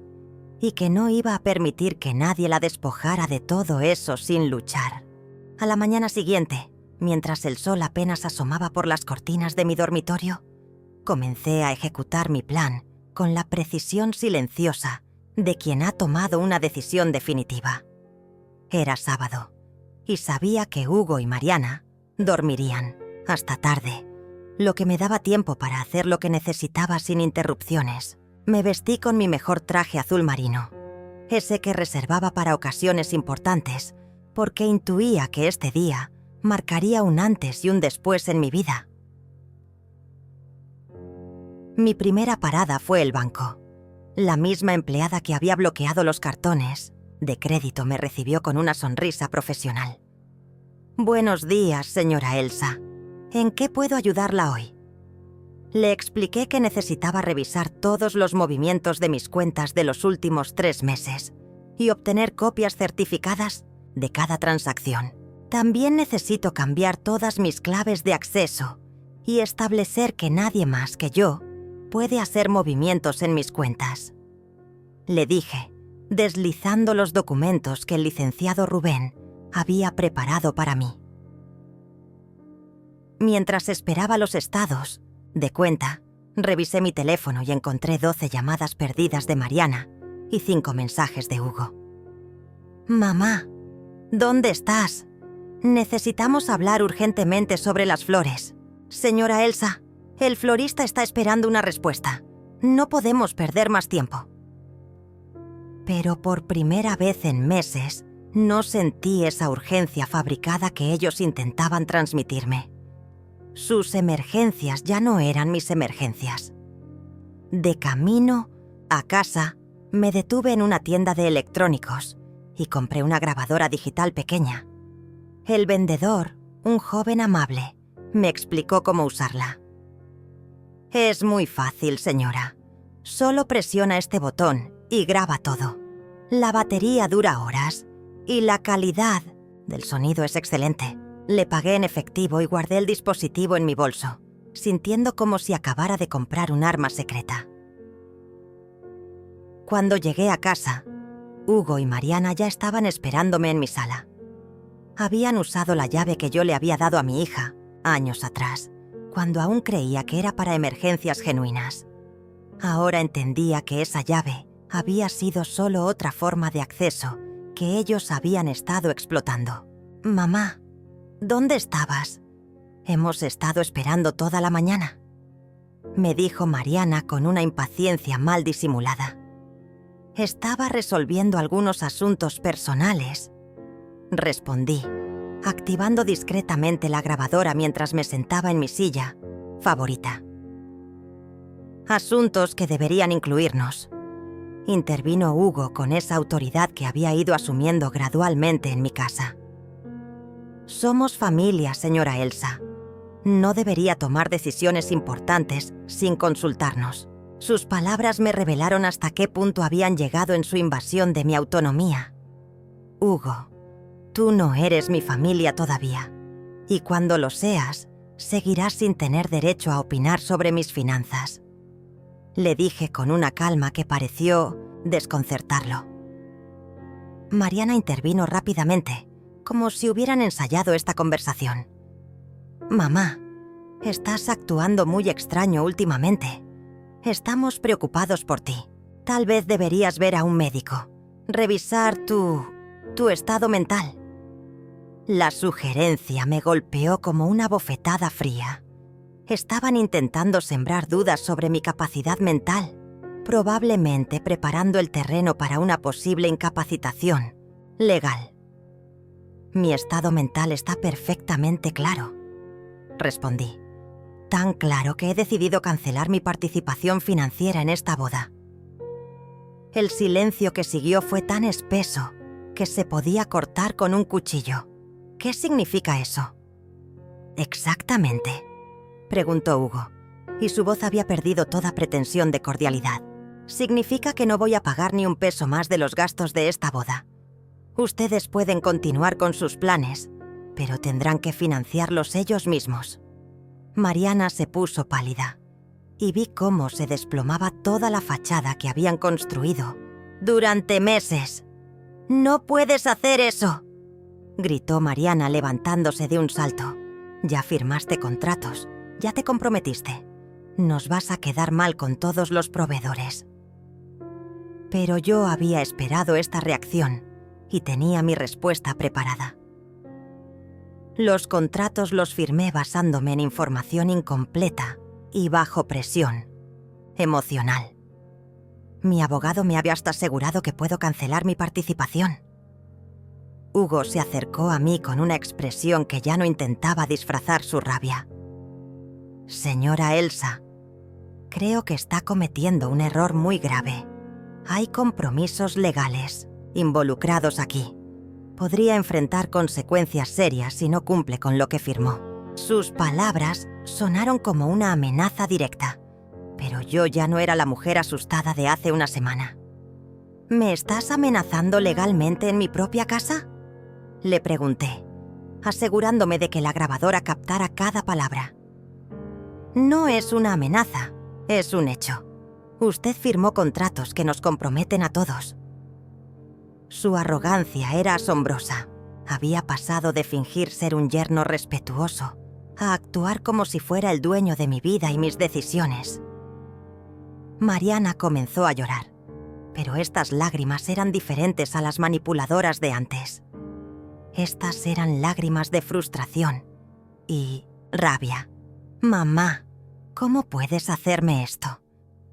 Speaker 1: y que no iba a permitir que nadie la despojara de todo eso sin luchar. A la mañana siguiente, mientras el sol apenas asomaba por las cortinas de mi dormitorio, comencé a ejecutar mi plan con la precisión silenciosa de quien ha tomado una decisión definitiva. Era sábado, y sabía que Hugo y Mariana dormirían hasta tarde, lo que me daba tiempo para hacer lo que necesitaba sin interrupciones. Me vestí con mi mejor traje azul marino, ese que reservaba para ocasiones importantes, porque intuía que este día marcaría un antes y un después en mi vida. Mi primera parada fue el banco. La misma empleada que había bloqueado los cartones de crédito me recibió con una sonrisa profesional. «Buenos días, señora Elsa. ¿En qué puedo ayudarla hoy?» Le expliqué que necesitaba revisar todos los movimientos de mis cuentas de los últimos 3 meses y obtener copias certificadas de cada transacción. También necesito cambiar todas mis claves de acceso y establecer que nadie más que yo puede hacer movimientos en mis cuentas. Le dije, deslizando los documentos que el licenciado Rubén había preparado para mí. Mientras esperaba los estados de cuenta, revisé mi teléfono y encontré 12 llamadas perdidas de Mariana y 5 mensajes de Hugo. «Mamá, ¿dónde estás? Necesitamos hablar urgentemente sobre las flores. Señora Elsa, el florista está esperando una respuesta. No podemos perder más tiempo». Pero por primera vez en meses, no sentí esa urgencia fabricada que ellos intentaban transmitirme. Sus emergencias ya no eran mis emergencias. De camino a casa, me detuve en una tienda de electrónicos y compré una grabadora digital pequeña. El vendedor, un joven amable, me explicó cómo usarla. «Es muy fácil, señora. Solo presiona este botón y graba todo. La batería dura horas y la calidad del sonido es excelente». Le pagué en efectivo y guardé el dispositivo en mi bolso, sintiendo como si acabara de comprar un arma secreta. Cuando llegué a casa, Hugo y Mariana ya estaban esperándome en mi sala. Habían usado la llave que yo le había dado a mi hija años atrás, cuando aún creía que era para emergencias genuinas. Ahora entendía que esa llave había sido solo otra forma de acceso que ellos habían estado explotando. «Mamá, ¿dónde estabas? Hemos estado esperando toda la mañana», me dijo Mariana con una impaciencia mal disimulada. «Estaba resolviendo algunos asuntos personales», respondí, activando discretamente la grabadora mientras me sentaba en mi silla favorita. «Asuntos que deberían incluirnos», intervino Hugo con esa autoridad que había ido asumiendo gradualmente en mi casa. «Somos familia, señora Elsa. No debería tomar decisiones importantes sin consultarnos». Sus palabras me revelaron hasta qué punto habían llegado en su invasión de mi autonomía. «Hugo, tú no eres mi familia todavía, y cuando lo seas, seguirás sin tener derecho a opinar sobre mis finanzas», le dije con una calma que pareció desconcertarlo. Mariana intervino rápidamente, como si hubieran ensayado esta conversación. «Mamá, estás actuando muy extraño últimamente. Estamos preocupados por ti. Tal vez deberías ver a un médico. Revisar tu estado mental». La sugerencia me golpeó como una bofetada fría. Estaban intentando sembrar dudas sobre mi capacidad mental, probablemente preparando el terreno para una posible incapacitación legal. «Mi estado mental está perfectamente claro», respondí. «Tan claro que he decidido cancelar mi participación financiera en esta boda». El silencio que siguió fue tan espeso que se podía cortar con un cuchillo. «¿Qué significa eso?» «Exactamente», preguntó Hugo, y su voz había perdido toda pretensión de cordialidad. «Significa que no voy a pagar ni un peso más de los gastos de esta boda. Ustedes pueden continuar con sus planes, pero tendrán que financiarlos ellos mismos». Mariana se puso pálida y vi cómo se desplomaba toda la fachada que habían construido durante meses. «No puedes hacer eso», gritó Mariana levantándose de un salto. «Ya firmaste contratos, ya te comprometiste. Nos vas a quedar mal con todos los proveedores». Pero yo había esperado esta reacción y tenía mi respuesta preparada. Los contratos los firmé basándome en información incompleta y bajo presión emocional. Mi abogado me había hasta asegurado que puedo cancelar mi participación. Hugo se acercó a mí con una expresión que ya no intentaba disfrazar su rabia. Señora Elsa, creo que está cometiendo un error muy grave. Hay compromisos legales involucrados aquí. Podría enfrentar consecuencias serias si no cumple con lo que firmó. Sus palabras sonaron como una amenaza directa, pero yo ya no era la mujer asustada de hace una semana. ¿Me estás amenazando legalmente en mi propia casa?, le pregunté, asegurándome de que la grabadora captara cada palabra. No es una amenaza, es un hecho. Usted firmó contratos que nos comprometen a todos. Su arrogancia era asombrosa. Había pasado de fingir ser un yerno respetuoso a actuar como si fuera el dueño de mi vida y mis decisiones. Mariana comenzó a llorar, pero estas lágrimas eran diferentes a las manipuladoras de antes. Estas eran lágrimas de frustración y rabia. Mamá, ¿cómo puedes hacerme esto?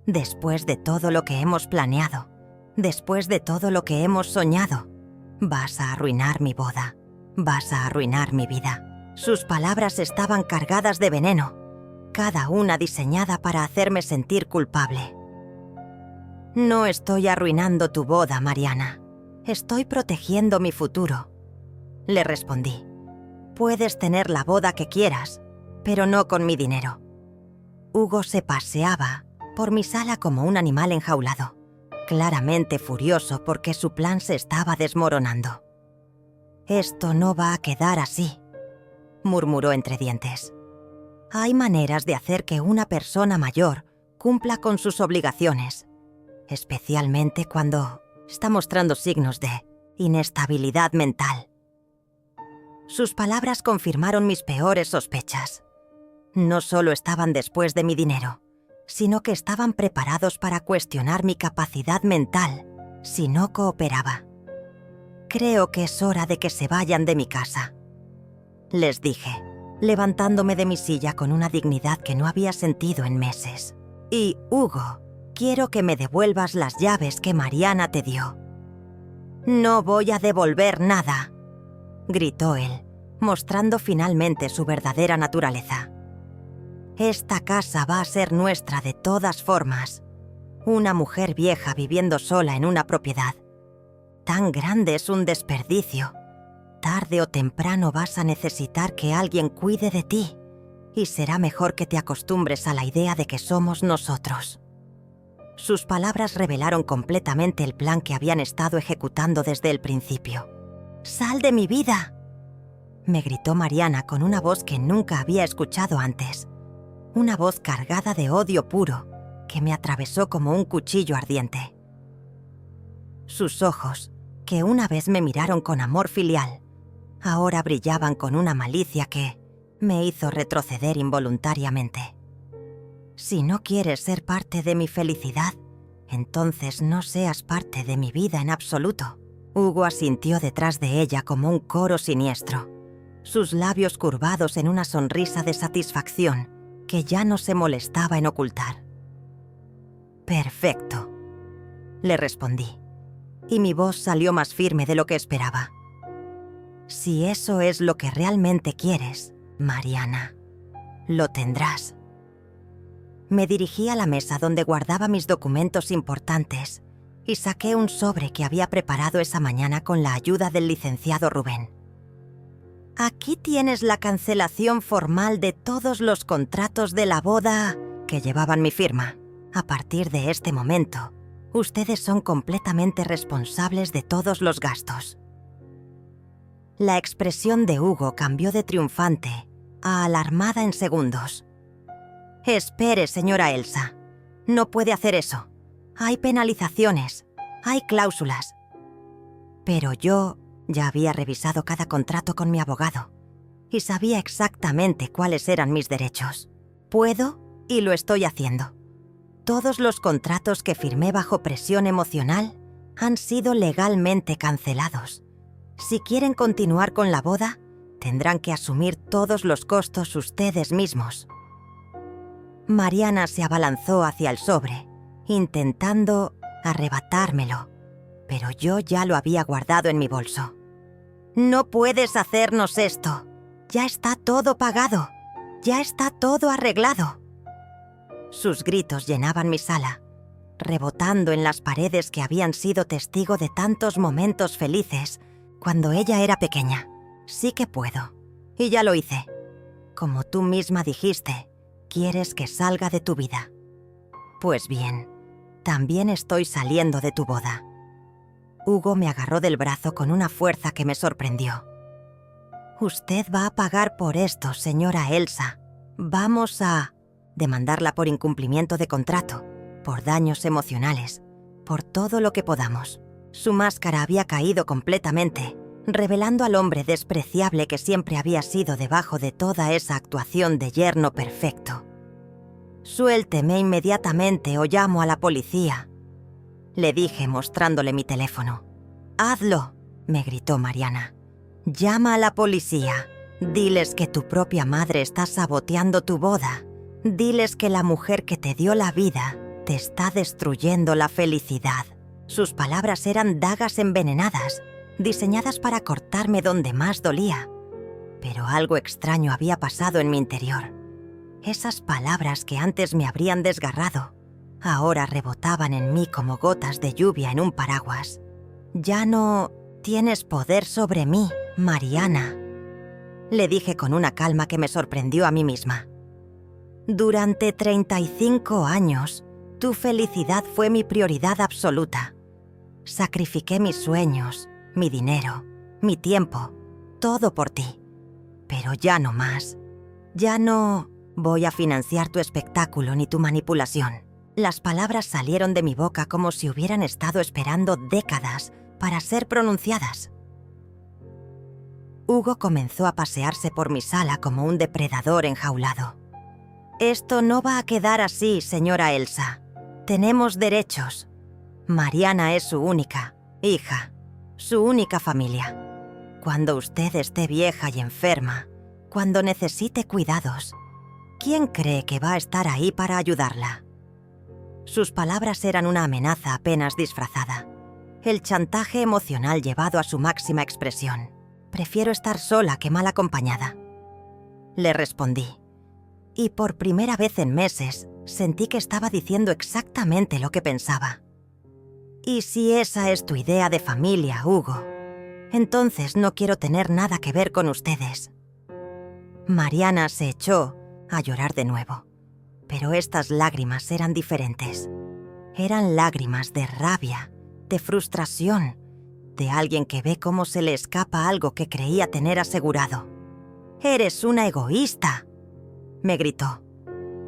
Speaker 1: Después de todo lo que hemos planeado, después de todo lo que hemos soñado, vas a arruinar mi boda, vas a arruinar mi vida. Sus palabras estaban cargadas de veneno, cada una diseñada para hacerme sentir culpable. No estoy arruinando tu boda, Mariana. Estoy protegiendo mi futuro. Le respondí. Puedes tener la boda que quieras, pero no con mi dinero. Hugo se paseaba por mi sala como un animal enjaulado, claramente furioso porque su plan se estaba desmoronando. Esto no va a quedar así, murmuró entre dientes. Hay maneras de hacer que una persona mayor cumpla con sus obligaciones, especialmente cuando está mostrando signos de inestabilidad mental. Sus palabras confirmaron mis peores sospechas. No solo estaban después de mi dinero, sino que estaban preparados para cuestionar mi capacidad mental si no cooperaba. Creo que es hora de que se vayan de mi casa, les dije, levantándome de mi silla con una dignidad que no había sentido en meses. Y, Hugo, quiero que me devuelvas las llaves que Mariana te dio. No voy a devolver nada, gritó él, mostrando finalmente su verdadera naturaleza. Esta casa va a ser nuestra de todas formas. Una mujer vieja viviendo sola en una propiedad. Tan grande es un desperdicio. Tarde o temprano vas a necesitar que alguien cuide de ti, y será mejor que te acostumbres a la idea de que somos nosotros. Sus palabras revelaron completamente el plan que habían estado ejecutando desde el principio. ¡Sal de mi vida!, me gritó Mariana con una voz que nunca había escuchado antes. Una voz cargada de odio puro que me atravesó como un cuchillo ardiente. Sus ojos, que una vez me miraron con amor filial, ahora brillaban con una malicia que me hizo retroceder involuntariamente. Si no quieres ser parte de mi felicidad, entonces no seas parte de mi vida en absoluto. Hugo asintió detrás de ella como un coro siniestro, sus labios curvados en una sonrisa de satisfacción que ya no se molestaba en ocultar. «Perfecto», le respondí, y mi voz salió más firme de lo que esperaba. «Si eso es lo que realmente quieres, Mariana, lo tendrás». Me dirigí a la mesa donde guardaba mis documentos importantes y saqué un sobre que había preparado esa mañana con la ayuda del licenciado Rubén. «Aquí tienes la cancelación formal de todos los contratos de la boda que llevaban mi firma. A partir de este momento, ustedes son completamente responsables de todos los gastos». La expresión de Hugo cambió de triunfante a alarmada en segundos. «Espere, señora Elsa. No puede hacer eso. Hay penalizaciones, hay cláusulas». Pero yo ya había revisado cada contrato con mi abogado y sabía exactamente cuáles eran mis derechos. Puedo y lo estoy haciendo. Todos los contratos que firmé bajo presión emocional han sido legalmente cancelados. Si quieren continuar con la boda, tendrán que asumir todos los costos ustedes mismos. Mariana se abalanzó hacia el sobre, intentando arrebatármelo, pero yo ya lo había guardado en mi bolso. No puedes hacernos esto. Ya está todo pagado. Ya está todo arreglado. Sus gritos llenaban mi sala, rebotando en las paredes que habían sido testigo de tantos momentos felices cuando ella era pequeña. Sí que puedo. Y ya lo hice. Como tú misma dijiste, quieres que salga de tu vida. Pues bien, también estoy saliendo de tu boda. Hugo me agarró del brazo con una fuerza que me sorprendió. Usted va a pagar por esto, señora Elsa. Vamos a demandarla por incumplimiento de contrato, por daños emocionales, por todo lo que podamos. Su máscara había caído completamente, revelando al hombre despreciable que siempre había sido debajo de toda esa actuación de yerno perfecto. «Suélteme inmediatamente o llamo a la policía», le dije mostrándole mi teléfono. «Hazlo», me gritó Mariana. «Llama a la policía. Diles que tu propia madre está saboteando tu boda. Diles que la mujer que te dio la vida te está destruyendo la felicidad». Sus palabras eran dagas envenenadas, diseñadas para cortarme donde más dolía. Pero algo extraño había pasado en mi interior. Esas palabras que antes me habrían desgarrado, ahora rebotaban en mí como gotas de lluvia en un paraguas. «Ya no tienes poder sobre mí, Mariana», le dije con una calma que me sorprendió a mí misma. «Durante 35 años, tu felicidad fue mi prioridad absoluta. Sacrifiqué mis sueños, mi dinero, mi tiempo, todo por ti. Pero ya no más. Ya no voy a financiar tu espectáculo ni tu manipulación». Las palabras salieron de mi boca como si hubieran estado esperando décadas para ser pronunciadas. Hugo comenzó a pasearse por mi sala como un depredador enjaulado. «Esto no va a quedar así, señora Elsa. Tenemos derechos. Mariana es su única hija, su única familia. Cuando usted esté vieja y enferma, cuando necesite cuidados, ¿quién cree que va a estar ahí para ayudarla?». Sus palabras eran una amenaza apenas disfrazada. El chantaje emocional llevado a su máxima expresión. «Prefiero estar sola que mal acompañada», le respondí. Y por primera vez en meses sentí que estaba diciendo exactamente lo que pensaba. «Y si esa es tu idea de familia, Hugo, entonces no quiero tener nada que ver con ustedes». Mariana se echó a llorar de nuevo. Pero estas lágrimas eran diferentes. Eran lágrimas de rabia, de frustración, de alguien que ve cómo se le escapa algo que creía tener asegurado. «Eres una egoísta», me gritó.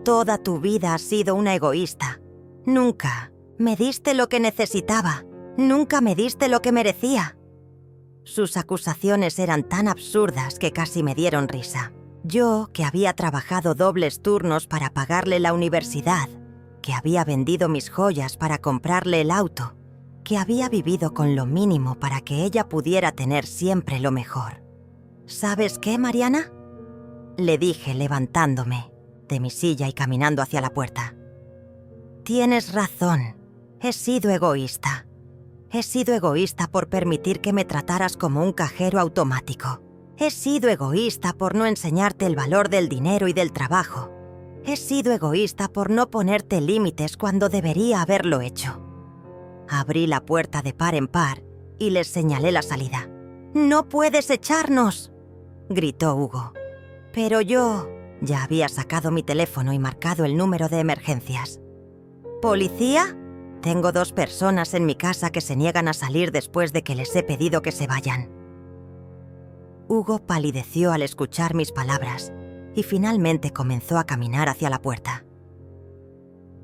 Speaker 1: «Toda tu vida has sido una egoísta. Nunca me diste lo que necesitaba. Nunca me diste lo que merecía». Sus acusaciones eran tan absurdas que casi me dieron risa. Yo, que había trabajado dobles turnos para pagarle la universidad, que había vendido mis joyas para comprarle el auto, que había vivido con lo mínimo para que ella pudiera tener siempre lo mejor. «¿Sabes qué, Mariana?», le dije levantándome de mi silla y caminando hacia la puerta. «Tienes razón. He sido egoísta. He sido egoísta por permitir que me trataras como un cajero automático. He sido egoísta por no enseñarte el valor del dinero y del trabajo. He sido egoísta por no ponerte límites cuando debería haberlo hecho». Abrí la puerta de par en par y les señalé la salida. «¡No puedes echarnos!», gritó Hugo. Pero yo ya había sacado mi teléfono y marcado el número de emergencias. «¿Policía? Tengo 2 personas en mi casa que se niegan a salir después de que les he pedido que se vayan». Hugo palideció al escuchar mis palabras y finalmente comenzó a caminar hacia la puerta.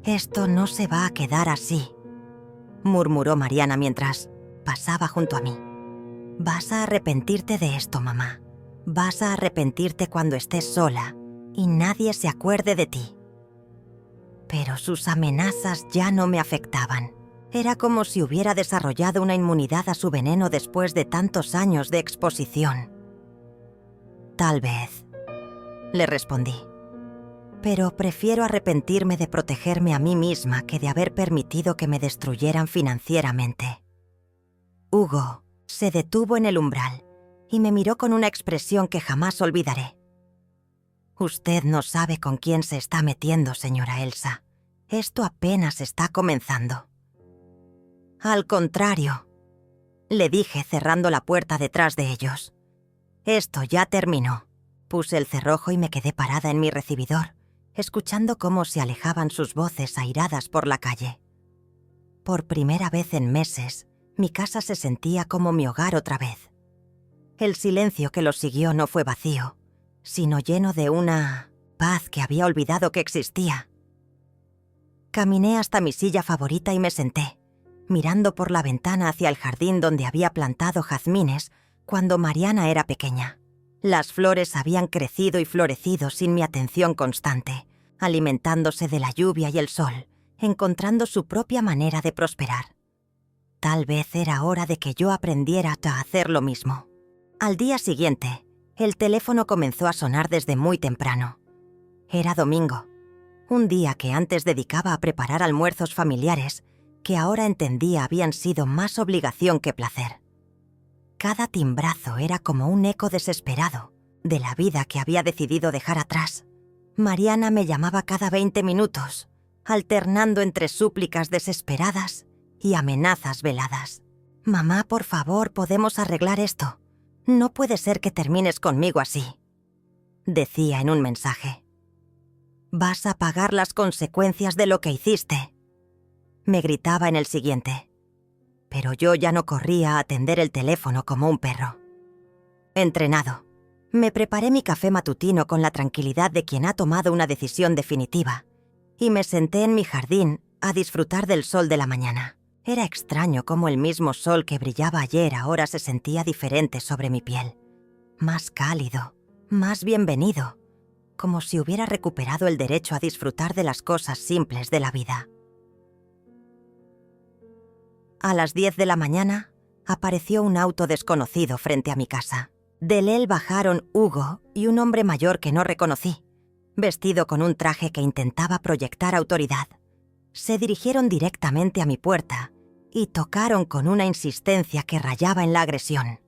Speaker 1: «Esto no se va a quedar así», murmuró Mariana mientras pasaba junto a mí. «Vas a arrepentirte de esto, mamá. Vas a arrepentirte cuando estés sola y nadie se acuerde de ti». Pero sus amenazas ya no me afectaban. Era como si hubiera desarrollado una inmunidad a su veneno después de tantos años de exposición. «Tal vez», le respondí. «Pero prefiero arrepentirme de protegerme a mí misma que de haber permitido que me destruyeran financieramente». Hugo se detuvo en el umbral y me miró con una expresión que jamás olvidaré. «Usted no sabe con quién se está metiendo, señora Elsa. Esto apenas está comenzando». «Al contrario», le dije cerrando la puerta detrás de ellos. «Esto ya terminó». Puse el cerrojo y me quedé parada en mi recibidor, escuchando cómo se alejaban sus voces airadas por la calle. Por primera vez en meses, mi casa se sentía como mi hogar otra vez. El silencio que los siguió no fue vacío, sino lleno de una paz que había olvidado que existía. Caminé hasta mi silla favorita y me senté, mirando por la ventana hacia el jardín donde había plantado jazmines cuando Mariana era pequeña. Las flores habían crecido y florecido sin mi atención constante, alimentándose de la lluvia y el sol, encontrando su propia manera de prosperar. Tal vez era hora de que yo aprendiera a hacer lo mismo. Al día siguiente, el teléfono comenzó a sonar desde muy temprano. Era domingo, un día que antes dedicaba a preparar almuerzos familiares, que ahora entendía habían sido más obligación que placer. Cada timbrazo era como un eco desesperado de la vida que había decidido dejar atrás. Mariana me llamaba cada 20 minutos, alternando entre súplicas desesperadas y amenazas veladas. «Mamá, por favor, podemos arreglar esto. No puede ser que termines conmigo así», decía en un mensaje. «Vas a pagar las consecuencias de lo que hiciste», me gritaba en el siguiente. Pero yo ya no corría a atender el teléfono como un perro. Entrenado, me preparé mi café matutino con la tranquilidad de quien ha tomado una decisión definitiva y me senté en mi jardín a disfrutar del sol de la mañana. Era extraño cómo el mismo sol que brillaba ayer ahora se sentía diferente sobre mi piel. Más cálido, más bienvenido, como si hubiera recuperado el derecho a disfrutar de las cosas simples de la vida. A las 10 de la mañana, apareció un auto desconocido frente a mi casa. Del él bajaron Hugo y un hombre mayor que no reconocí, vestido con un traje que intentaba proyectar autoridad. Se dirigieron directamente a mi puerta y tocaron con una insistencia que rayaba en la agresión.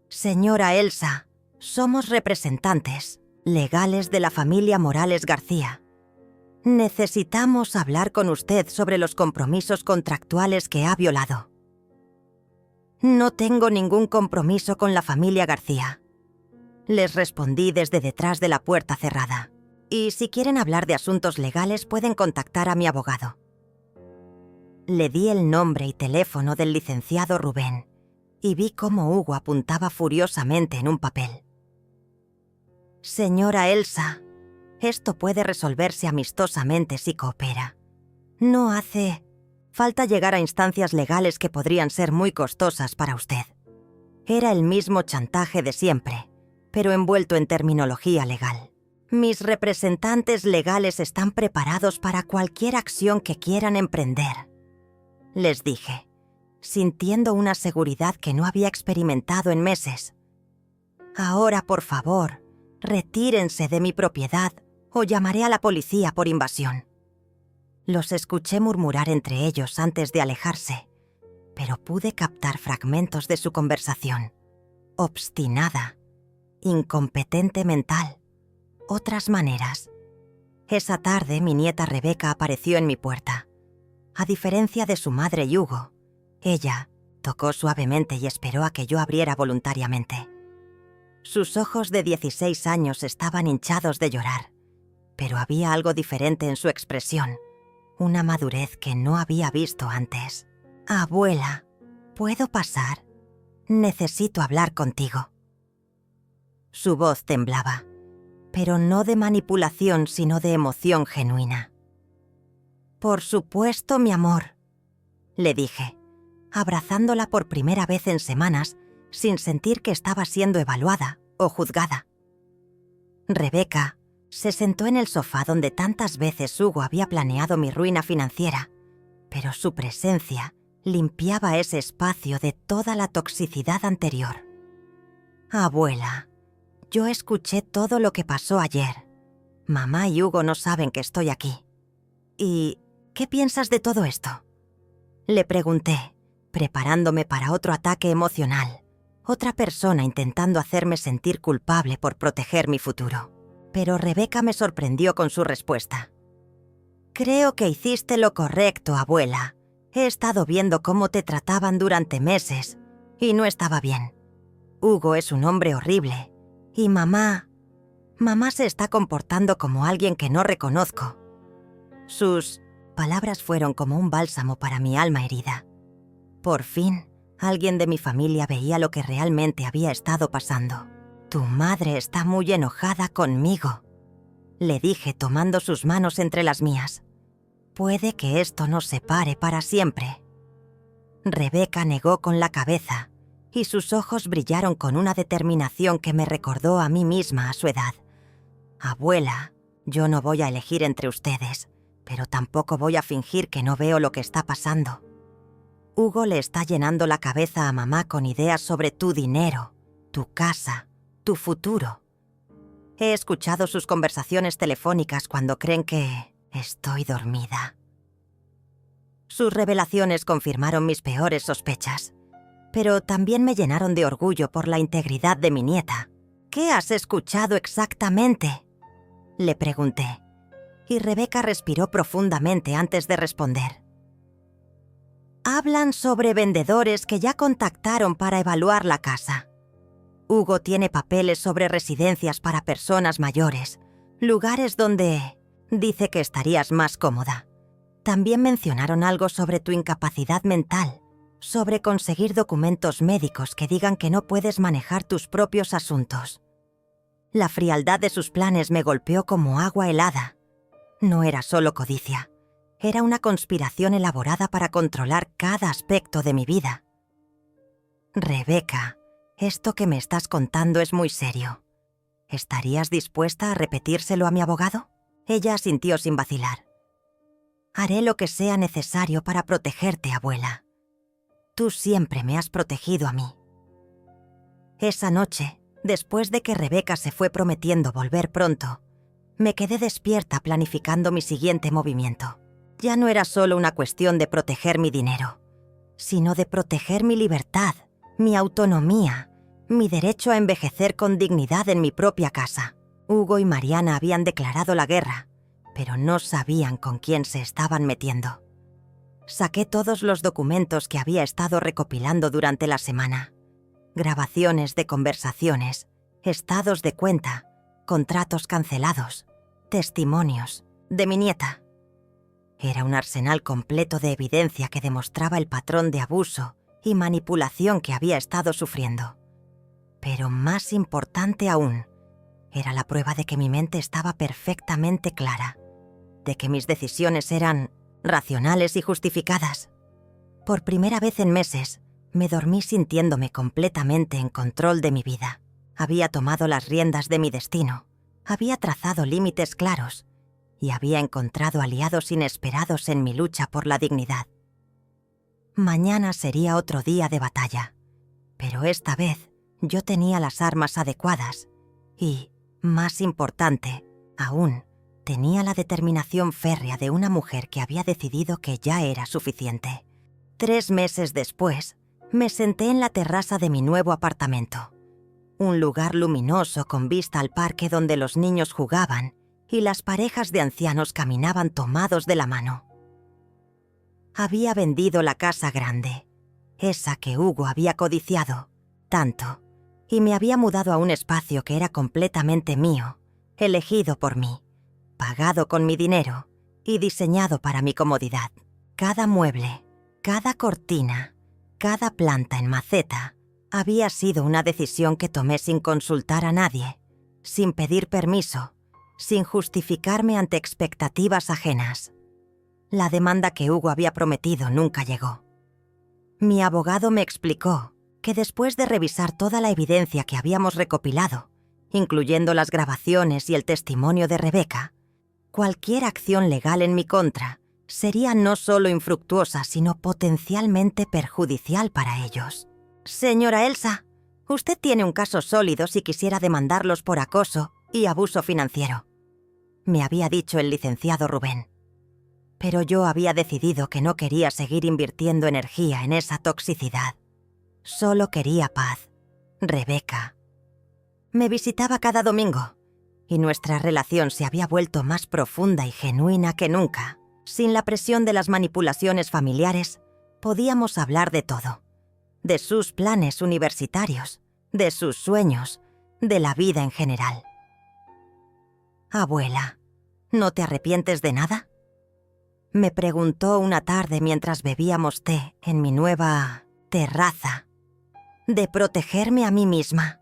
Speaker 1: «Señora Elsa, somos representantes legales de la familia Morales García. Necesitamos hablar con usted sobre los compromisos contractuales que ha violado». «No tengo ningún compromiso con la familia García», les respondí desde detrás de la puerta cerrada. «Y si quieren hablar de asuntos legales pueden contactar a mi abogado». Le di el nombre y teléfono del licenciado Rubén y vi cómo Hugo apuntaba furiosamente en un papel. «Señora Elsa, esto puede resolverse amistosamente si coopera. No hace falta llegar a instancias legales que podrían ser muy costosas para usted». Era el mismo chantaje de siempre, pero envuelto en terminología legal. «Mis representantes legales están preparados para cualquier acción que quieran emprender», les dije, sintiendo una seguridad que no había experimentado en meses. «Ahora, por favor, retírense de mi propiedad o llamaré a la policía por invasión». Los escuché murmurar entre ellos antes de alejarse, pero pude captar fragmentos de su conversación. Obstinada, incompetente mental, otras maneras. Esa tarde mi nieta Rebeca apareció en mi puerta. A diferencia de su madre y Hugo, ella tocó suavemente y esperó a que yo abriera voluntariamente. Sus ojos de 16 años estaban hinchados de llorar, pero había algo diferente en su expresión, una madurez que no había visto antes. «Abuela, ¿puedo pasar? Necesito hablar contigo». Su voz temblaba, pero no de manipulación, sino de emoción genuina. «Por supuesto, mi amor», le dije, abrazándola por primera vez en semanas, sin sentir que estaba siendo evaluada o juzgada. Rebeca se sentó en el sofá donde tantas veces Hugo había planeado mi ruina financiera, pero su presencia limpiaba ese espacio de toda la toxicidad anterior. «Abuela, yo escuché todo lo que pasó ayer. Mamá y Hugo no saben que estoy aquí. ¿Y qué piensas de todo esto?», le pregunté, preparándome para otro ataque emocional, Otra persona intentando hacerme sentir culpable por proteger mi futuro. Pero Rebeca me sorprendió con su respuesta. «Creo que hiciste lo correcto, abuela. He estado viendo cómo te trataban durante meses y no estaba bien. Hugo es un hombre horrible y mamá se está comportando como alguien que no reconozco». Sus palabras fueron como un bálsamo para mi alma herida. Por fin, alguien de mi familia veía lo que realmente había estado pasando. «Tu madre está muy enojada conmigo», le dije tomando sus manos entre las mías. «Puede que esto nos separe para siempre». Rebeca negó con la cabeza y sus ojos brillaron con una determinación que me recordó a mí misma a su edad. «Abuela, yo no voy a elegir entre ustedes, pero tampoco voy a fingir que no veo lo que está pasando. Hugo le está llenando la cabeza a mamá con ideas sobre tu dinero, tu casa, tu futuro. He escuchado sus conversaciones telefónicas cuando creen que estoy dormida». Sus revelaciones confirmaron mis peores sospechas, pero también me llenaron de orgullo por la integridad de mi nieta. «¿Qué has escuchado exactamente?», le pregunté, y Rebeca respiró profundamente antes de responder. «Hablan sobre vendedores que ya contactaron para evaluar la casa. Hugo tiene papeles sobre residencias para personas mayores, lugares donde dice que estarías más cómoda. También mencionaron algo sobre tu incapacidad mental, sobre conseguir documentos médicos que digan que no puedes manejar tus propios asuntos». La frialdad de sus planes me golpeó como agua helada. No era solo codicia, era una conspiración elaborada para controlar cada aspecto de mi vida. «Rebeca, esto que me estás contando es muy serio. ¿Estarías dispuesta a repetírselo a mi abogado?». Ella asintió sin vacilar. «Haré lo que sea necesario para protegerte, abuela. Tú siempre me has protegido a mí». Esa noche, después de que Rebeca se fue prometiendo volver pronto, me quedé despierta planificando mi siguiente movimiento. Ya no era solo una cuestión de proteger mi dinero, sino de proteger mi libertad, mi autonomía, mi derecho a envejecer con dignidad en mi propia casa. Hugo y Mariana habían declarado la guerra, pero no sabían con quién se estaban metiendo. Saqué todos los documentos que había estado recopilando durante la semana. Grabaciones de conversaciones, estados de cuenta, contratos cancelados, testimonios de mi nieta. Era un arsenal completo de evidencia que demostraba el patrón de abuso y manipulación que había estado sufriendo. Pero más importante aún, era la prueba de que mi mente estaba perfectamente clara, de que mis decisiones eran racionales y justificadas. Por primera vez en meses, me dormí sintiéndome completamente en control de mi vida. Había tomado las riendas de mi destino, había trazado límites claros y había encontrado aliados inesperados en mi lucha por la dignidad. Mañana sería otro día de batalla, pero esta vez yo tenía las armas adecuadas y, más importante aún, tenía la determinación férrea de una mujer que había decidido que ya era suficiente. 3 meses después, me senté en la terraza de mi nuevo apartamento. Un lugar luminoso con vista al parque donde los niños jugaban y las parejas de ancianos caminaban tomados de la mano. Había vendido la casa grande, esa que Hugo había codiciado tanto, y me había mudado a un espacio que era completamente mío, elegido por mí, pagado con mi dinero y diseñado para mi comodidad. Cada mueble, cada cortina, cada planta en maceta había sido una decisión que tomé sin consultar a nadie, sin pedir permiso, sin justificarme ante expectativas ajenas. La demanda que Hugo había prometido nunca llegó. Mi abogado me explicó que después de revisar toda la evidencia que habíamos recopilado, incluyendo las grabaciones y el testimonio de Rebeca, cualquier acción legal en mi contra sería no solo infructuosa, sino potencialmente perjudicial para ellos. «Señora Elsa, usted tiene un caso sólido si quisiera demandarlos por acoso y abuso financiero», me había dicho el licenciado Rubén. Pero yo había decidido que no quería seguir invirtiendo energía en esa toxicidad. Solo quería paz, Rebeca. Me visitaba cada domingo, y nuestra relación se había vuelto más profunda y genuina que nunca. Sin la presión de las manipulaciones familiares, podíamos hablar de todo. De sus planes universitarios, de sus sueños, de la vida en general. Abuela, ¿no te arrepientes de nada? Me preguntó una tarde mientras bebíamos té en mi nueva terraza. ¿De protegerme a mí misma?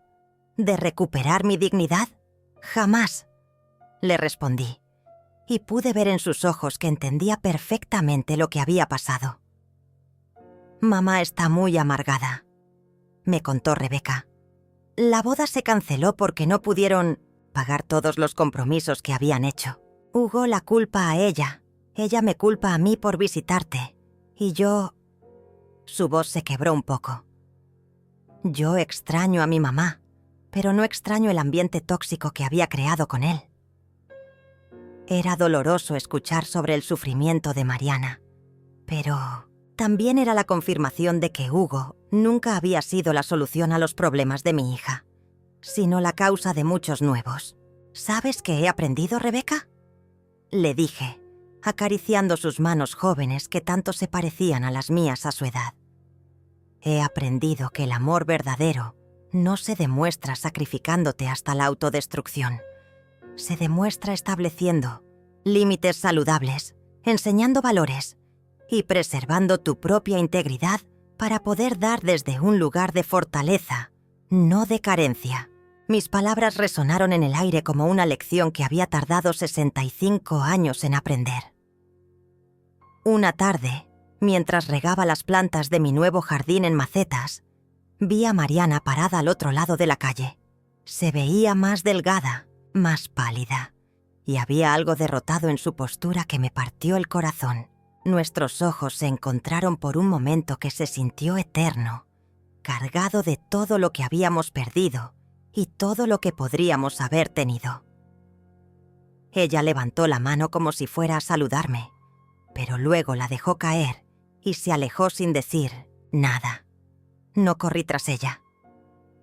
Speaker 1: ¿De recuperar mi dignidad? Jamás, le respondí, y pude ver en sus ojos que entendía perfectamente lo que había pasado. Mamá está muy amargada, me contó Rebeca. La boda se canceló porque no pudieron pagar todos los compromisos que habían hecho. Hugo la culpa a ella me culpa a mí por visitarte, y yo... Su voz se quebró un poco. Yo extraño a mi mamá, pero no extraño el ambiente tóxico que había creado con él. Era doloroso escuchar sobre el sufrimiento de Mariana, pero también era la confirmación de que Hugo nunca había sido la solución a los problemas de mi hija, sino la causa de muchos nuevos. ¿Sabes qué he aprendido, Rebeca?, le dije, acariciando sus manos jóvenes que tanto se parecían a las mías a su edad. He aprendido que el amor verdadero no se demuestra sacrificándote hasta la autodestrucción. Se demuestra estableciendo límites saludables, enseñando valores y preservando tu propia integridad para poder dar desde un lugar de fortaleza, no de carencia. Mis palabras resonaron en el aire como una lección que había tardado 65 años en aprender. Una tarde, mientras regaba las plantas de mi nuevo jardín en macetas, vi a Mariana parada al otro lado de la calle. Se veía más delgada, más pálida, y había algo derrotado en su postura que me partió el corazón. Nuestros ojos se encontraron por un momento que se sintió eterno, cargado de todo lo que habíamos perdido y todo lo que podríamos haber tenido. Ella levantó la mano como si fuera a saludarme, pero luego la dejó caer y se alejó sin decir nada. No corrí tras ella.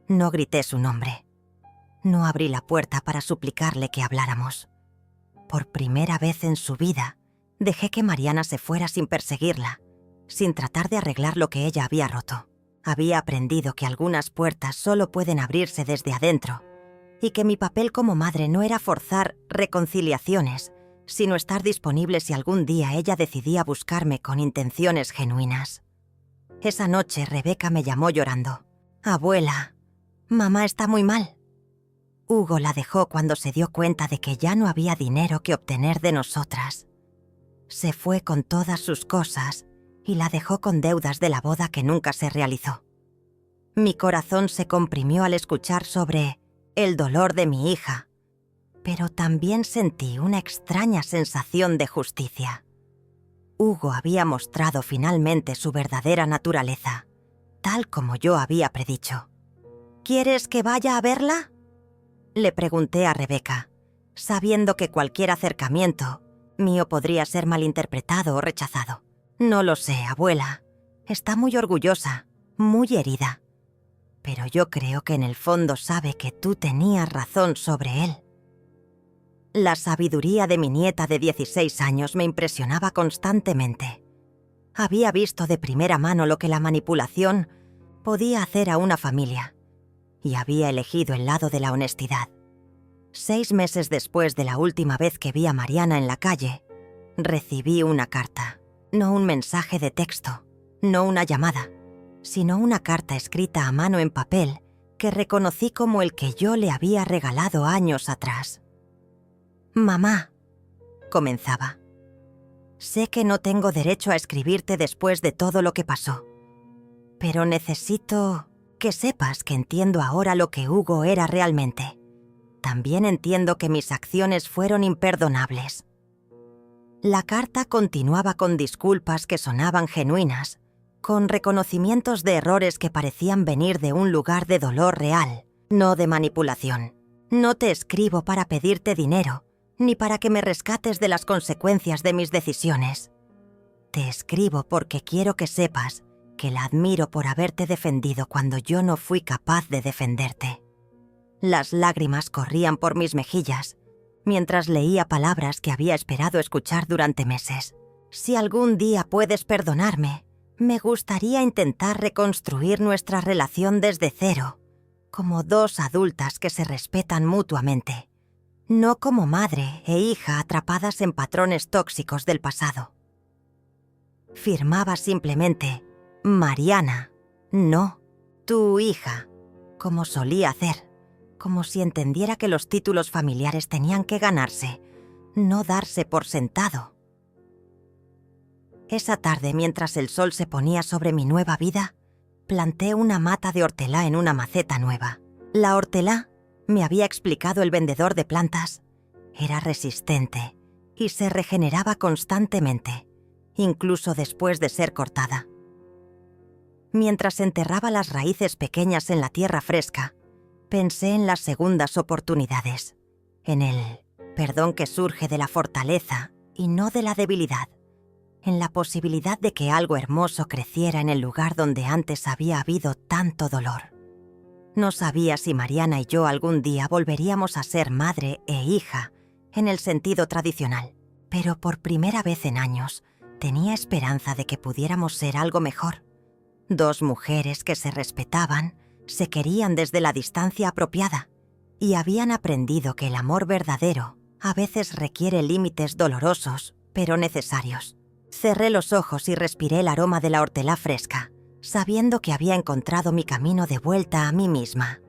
Speaker 1: No grité su nombre. No abrí la puerta para suplicarle que habláramos. Por primera vez en su vida, dejé que Mariana se fuera sin perseguirla, sin tratar de arreglar lo que ella había roto. Había aprendido que algunas puertas solo pueden abrirse desde adentro y que mi papel como madre no era forzar reconciliaciones, sino estar disponible si algún día ella decidía buscarme con intenciones genuinas. Esa noche Rebeca me llamó llorando. «Abuela, mamá está muy mal». Hugo la dejó cuando se dio cuenta de que ya no había dinero que obtener de nosotras. Se fue con todas sus cosas y la dejó con deudas de la boda que nunca se realizó. Mi corazón se comprimió al escuchar sobre el dolor de mi hija, pero también sentí una extraña sensación de justicia. Hugo había mostrado finalmente su verdadera naturaleza, tal como yo había predicho. «¿Quieres que vaya a verla?», le pregunté a Rebeca, sabiendo que cualquier acercamiento mío podría ser malinterpretado o rechazado. «No lo sé, abuela. Está muy orgullosa, muy herida. Pero yo creo que en el fondo sabe que tú tenías razón sobre él». La sabiduría de mi nieta de 16 años me impresionaba constantemente. Había visto de primera mano lo que la manipulación podía hacer a una familia, y había elegido el lado de la honestidad. 6 meses después de la última vez que vi a Mariana en la calle, recibí una carta. No un mensaje de texto, no una llamada, sino una carta escrita a mano en papel que reconocí como el que yo le había regalado años atrás. «Mamá», comenzaba, «sé que no tengo derecho a escribirte después de todo lo que pasó, pero necesito que sepas que entiendo ahora lo que Hugo era realmente. También entiendo que mis acciones fueron imperdonables». La carta continuaba con disculpas que sonaban genuinas, con reconocimientos de errores que parecían venir de un lugar de dolor real, no de manipulación. «No te escribo para pedirte dinero, ni para que me rescates de las consecuencias de mis decisiones. Te escribo porque quiero que sepas que la admiro por haberte defendido cuando yo no fui capaz de defenderte. Las lágrimas corrían por mis mejillas, mientras leía palabras que había esperado escuchar durante meses. Si algún día puedes perdonarme, me gustaría intentar reconstruir nuestra relación desde cero, como dos adultas que se respetan mutuamente, no como madre e hija atrapadas en patrones tóxicos del pasado. Firmaba simplemente Mariana, no tu hija, como solía hacer, como si entendiera que los títulos familiares tenían que ganarse, no darse por sentado. Esa tarde, mientras el sol se ponía sobre mi nueva vida, planté una mata de hortelã en una maceta nueva. La hortelã, me había explicado el vendedor de plantas, era resistente y se regeneraba constantemente, incluso después de ser cortada. Mientras enterraba las raíces pequeñas en la tierra fresca, pensé en las segundas oportunidades, en el perdón que surge de la fortaleza y no de la debilidad, en la posibilidad de que algo hermoso creciera en el lugar donde antes había habido tanto dolor. No sabía si Mariana y yo algún día volveríamos a ser madre e hija en el sentido tradicional, pero por primera vez en años tenía esperanza de que pudiéramos ser algo mejor. Dos mujeres que se respetaban, se querían desde la distancia apropiada y habían aprendido que el amor verdadero a veces requiere límites dolorosos, pero necesarios. Cerré los ojos y respiré el aroma de la hortelã fresca, sabiendo que había encontrado mi camino de vuelta a mí misma.